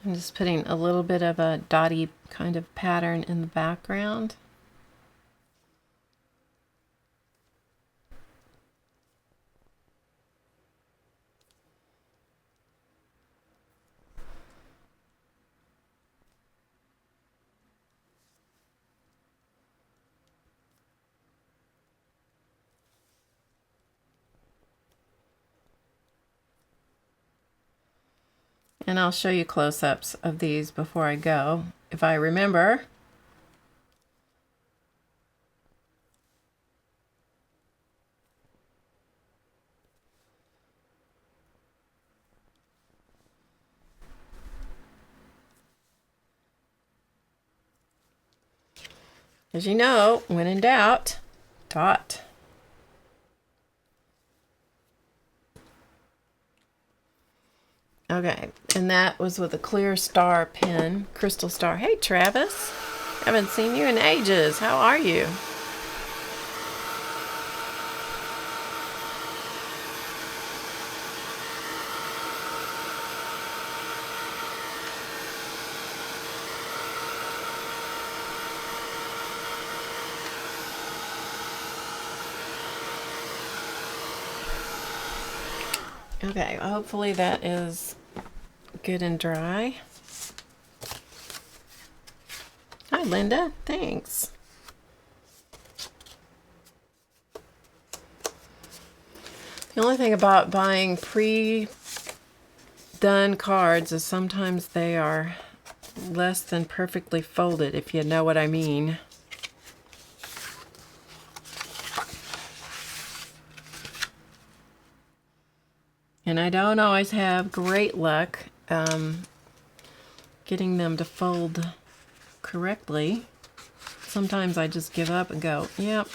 Speaker 1: I'm just putting a little bit of a dotty kind of pattern in the background. And I'll show you close-ups of these before I go, if I remember. As you know, when in doubt, dot. Okay, and that was with a clear star pen, crystal star. Hey, Travis. Haven't seen you in ages. How are you? Okay, hopefully that is good and dry. Hi, Linda. Thanks. The only thing about buying pre-done cards is sometimes they are less than perfectly folded, if you know what I mean. And I don't always have great luck getting them to fold correctly. Sometimes I just give up and go, yep,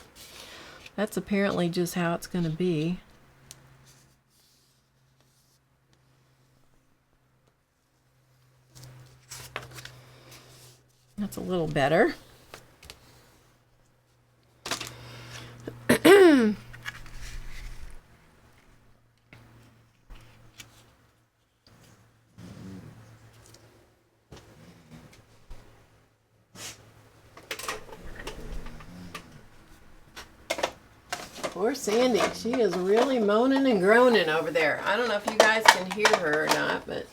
Speaker 1: that's apparently just how it's going to be. That's a little better. Poor Sandy, she is really moaning and groaning over there. I don't know if you guys can hear her or not, but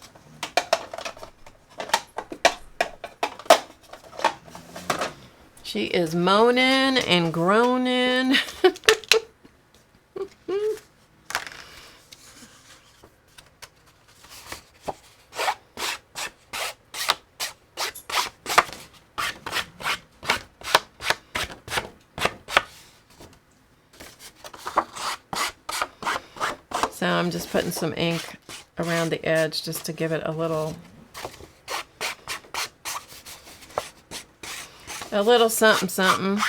Speaker 1: she is moaning and groaning. So I'm just putting some ink around the edge just to give it a little something something.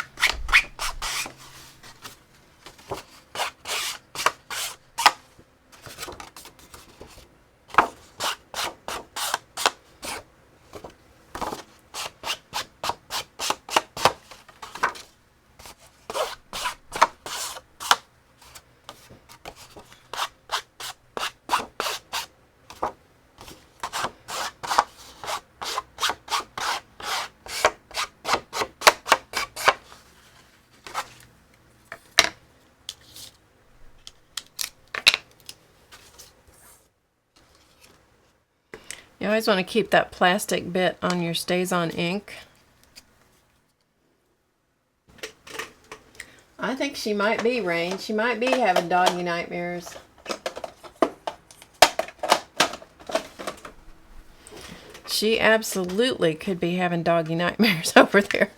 Speaker 1: You always want to keep that plastic bit on your StazOn ink. I think she might be, Rain. She might be having doggy nightmares. She absolutely could be having doggy nightmares over there.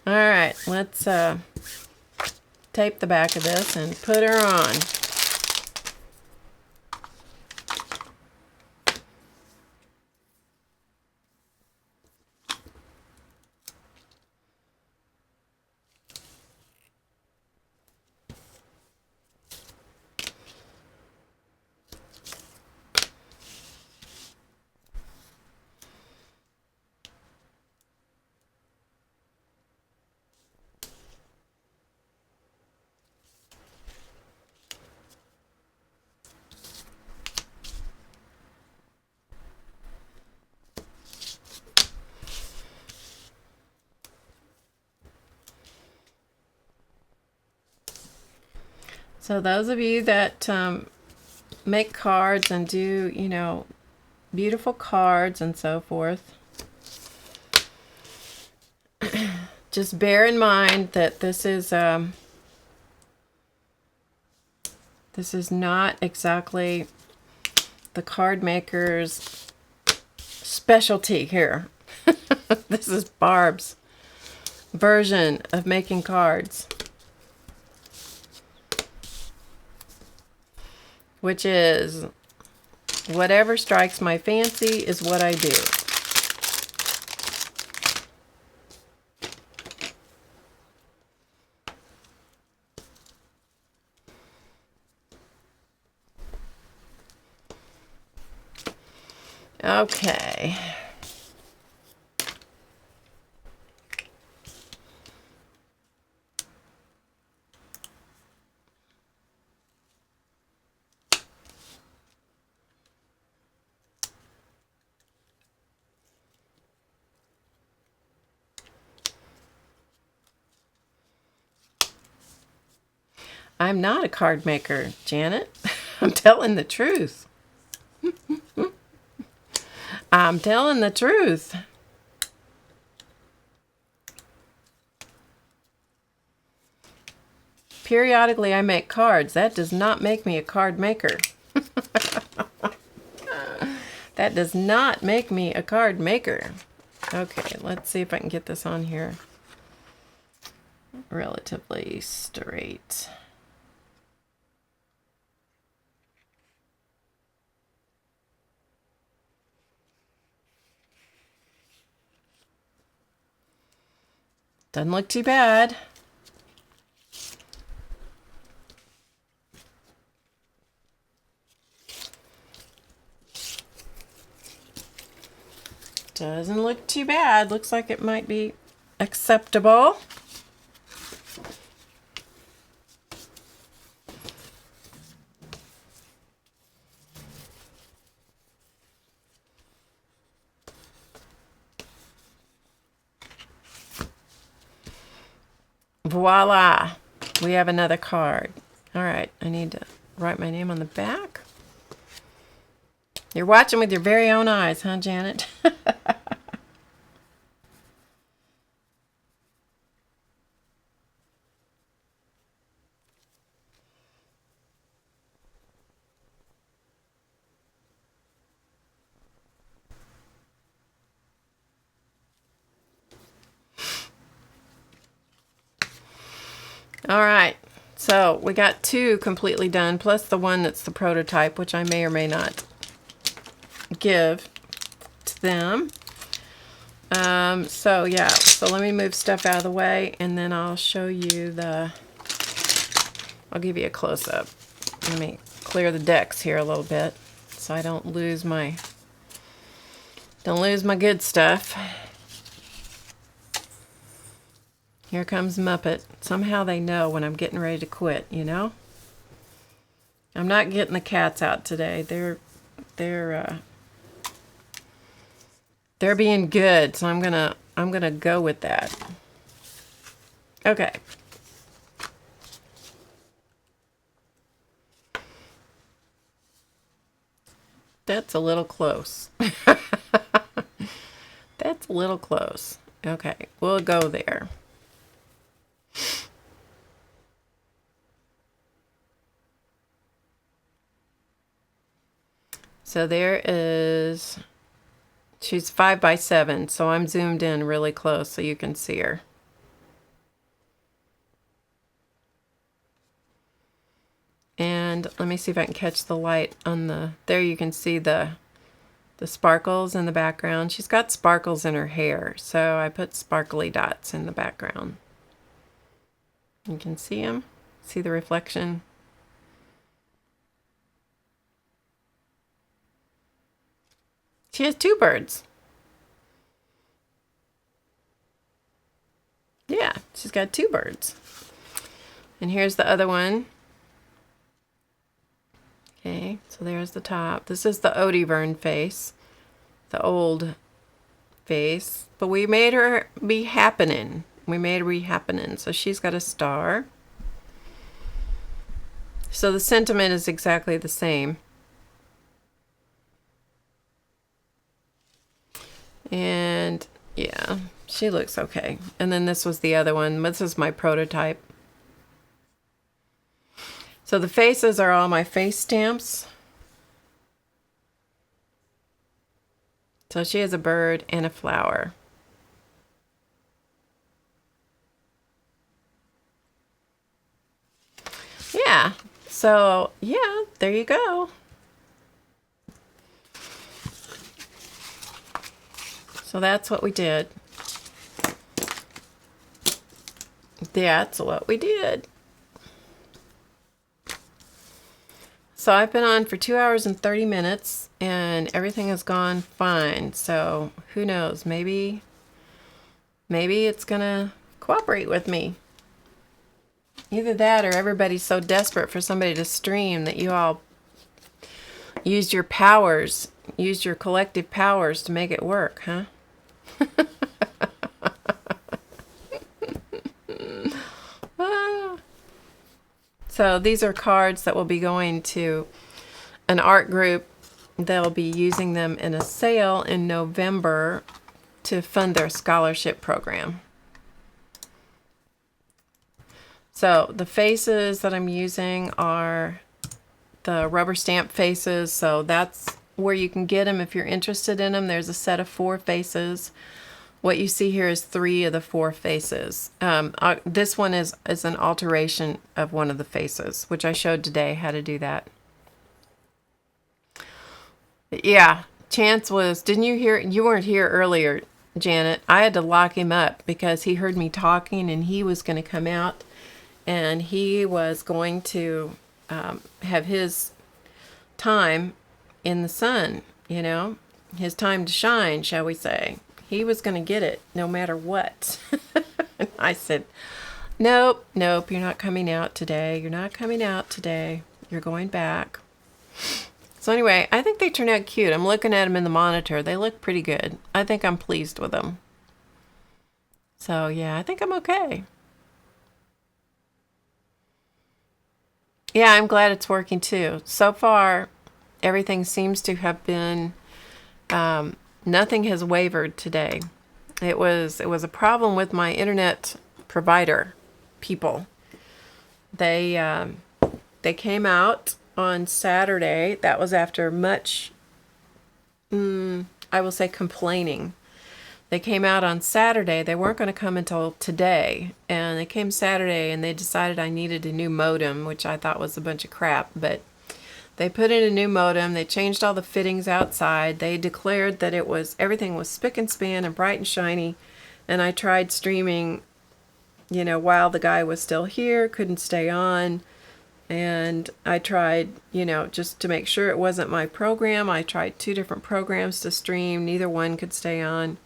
Speaker 1: All right, let's tape the back of this and put her on. So those of you that make cards and do, you know, beautiful cards and so forth, just bear in mind that this is not exactly the card maker's specialty here. This is Barb's version of making cards, which is whatever strikes my fancy is what I do. Okay. I'm not a card maker, Janet. I'm telling the truth. I'm telling the truth. Periodically I make cards. That does not make me a card maker. That does not make me a card maker. Okay, let's see if I can get this on here relatively straight. Doesn't look too bad. Doesn't look too bad. Looks like it might be acceptable. Voila, we have another card. All right, I need to write my name on the back. You're watching with your very own eyes, huh, Janet? All right, so we got two completely done, plus the one that's the prototype, which I may or may not give to them. So yeah, so let me move stuff out of the way, and then I'll show you I'll give you a close-up. Let me clear the decks here a little bit so I don't lose my good stuff. Here comes Muppet. Somehow they know when I'm getting ready to quit, you know? I'm not getting the cats out today. They're being good, so I'm gonna go with that. Okay. That's a little close. That's a little close. Okay, we'll go there. So there is, she's 5 by 7, so I'm zoomed in really close so you can see her. And let me see if I can catch the light on there you can see the sparkles in the background. She's got sparkles in her hair, so I put sparkly dots in the background. You can see them, see the reflection. She has two birds. Yeah, she's got two birds. And here's the other one. Okay, so there's the top. This is the Odivern face, the old face. But we made her be happening. We made her be happening. So she's got a star. So the sentiment is exactly the same. And yeah, she looks okay. And then this was the other one. This is my prototype. So the faces are all my face stamps. So she has a bird and a flower. Yeah, so yeah, there you go. So that's what we did. That's what we did. So I've been on for 2 hours and 30 minutes and everything has gone fine. So who knows, maybe it's gonna cooperate with me. Either that or everybody's so desperate for somebody to stream that you all used your powers, used your collective powers to make it work, huh? So these are cards that will be going to an art group. They'll be using them in a sale in November to fund their scholarship program. So the faces that I'm using are the rubber stamp faces. So that's where you can get them if you're interested in them. There's a set of 4 faces. What you see here is 3 of the 4 faces. This one is an alteration of one of the faces, which I showed today how to do that. Yeah, Chance was, didn't you hear? You weren't here earlier, Janet. I had to lock him up because he heard me talking and he was going to come out and he was going to have his time in the sun, you know, his time to shine, shall we say. He was going to get it no matter what. And I said, nope, nope, you're not coming out today. You're not coming out today. You're going back. So anyway, I think they turned out cute. I'm looking at them in the monitor. They look pretty good. I think I'm pleased with them. So yeah, I think I'm okay. Yeah, I'm glad it's working too. So far, everything seems to have been... nothing has wavered today. It was a problem with my internet provider people. They came out on Saturday. That was after much, I will say, complaining. They came out on Saturday. They weren't going to come until today. And they came Saturday and they decided I needed a new modem, which I thought was a bunch of crap. But they put in a new modem. They changed all the fittings outside. They declared that everything was spick and span and bright and shiny. And I tried streaming, you know, while the guy was still here, couldn't stay on. And I tried, you know, just to make sure it wasn't my program. I tried 2 different programs to stream. Neither one could stay on,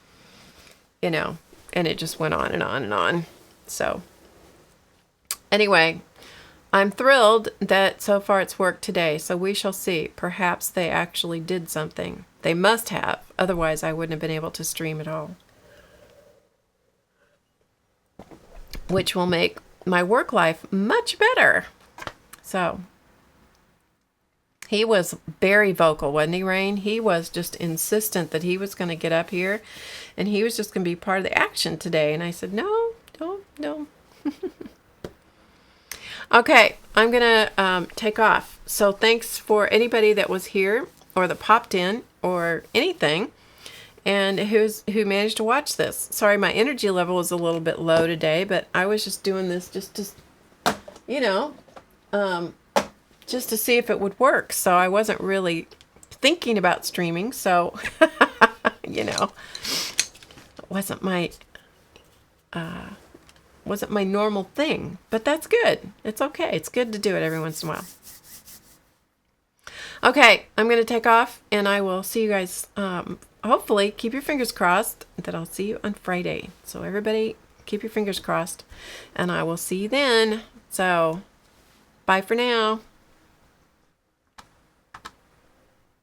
Speaker 1: you know, and it just went on and on and on. So anyway, I'm thrilled that so far it's worked today. So we shall see. Perhaps they actually did something. They must have. Otherwise, I wouldn't have been able to stream at all. Which will make my work life much better. So, he was very vocal, wasn't he, Rain? He was just insistent that he was going to get up here and he was just going to be part of the action today. And I said, no. Okay, I'm going to take off. So thanks for anybody that was here or that popped in or anything and who managed to watch this. Sorry, my energy level was a little bit low today, but I was just doing this just to, you know, just to see if it would work. So I wasn't really thinking about streaming. So, you know, it wasn't my normal thing, but that's good. It's okay. It's good to do it every once in a while. Okay, I'm going to take off and I will see you guys. Hopefully, keep your fingers crossed that I'll see you on Friday. So everybody, keep your fingers crossed and I will see you then. So bye for now.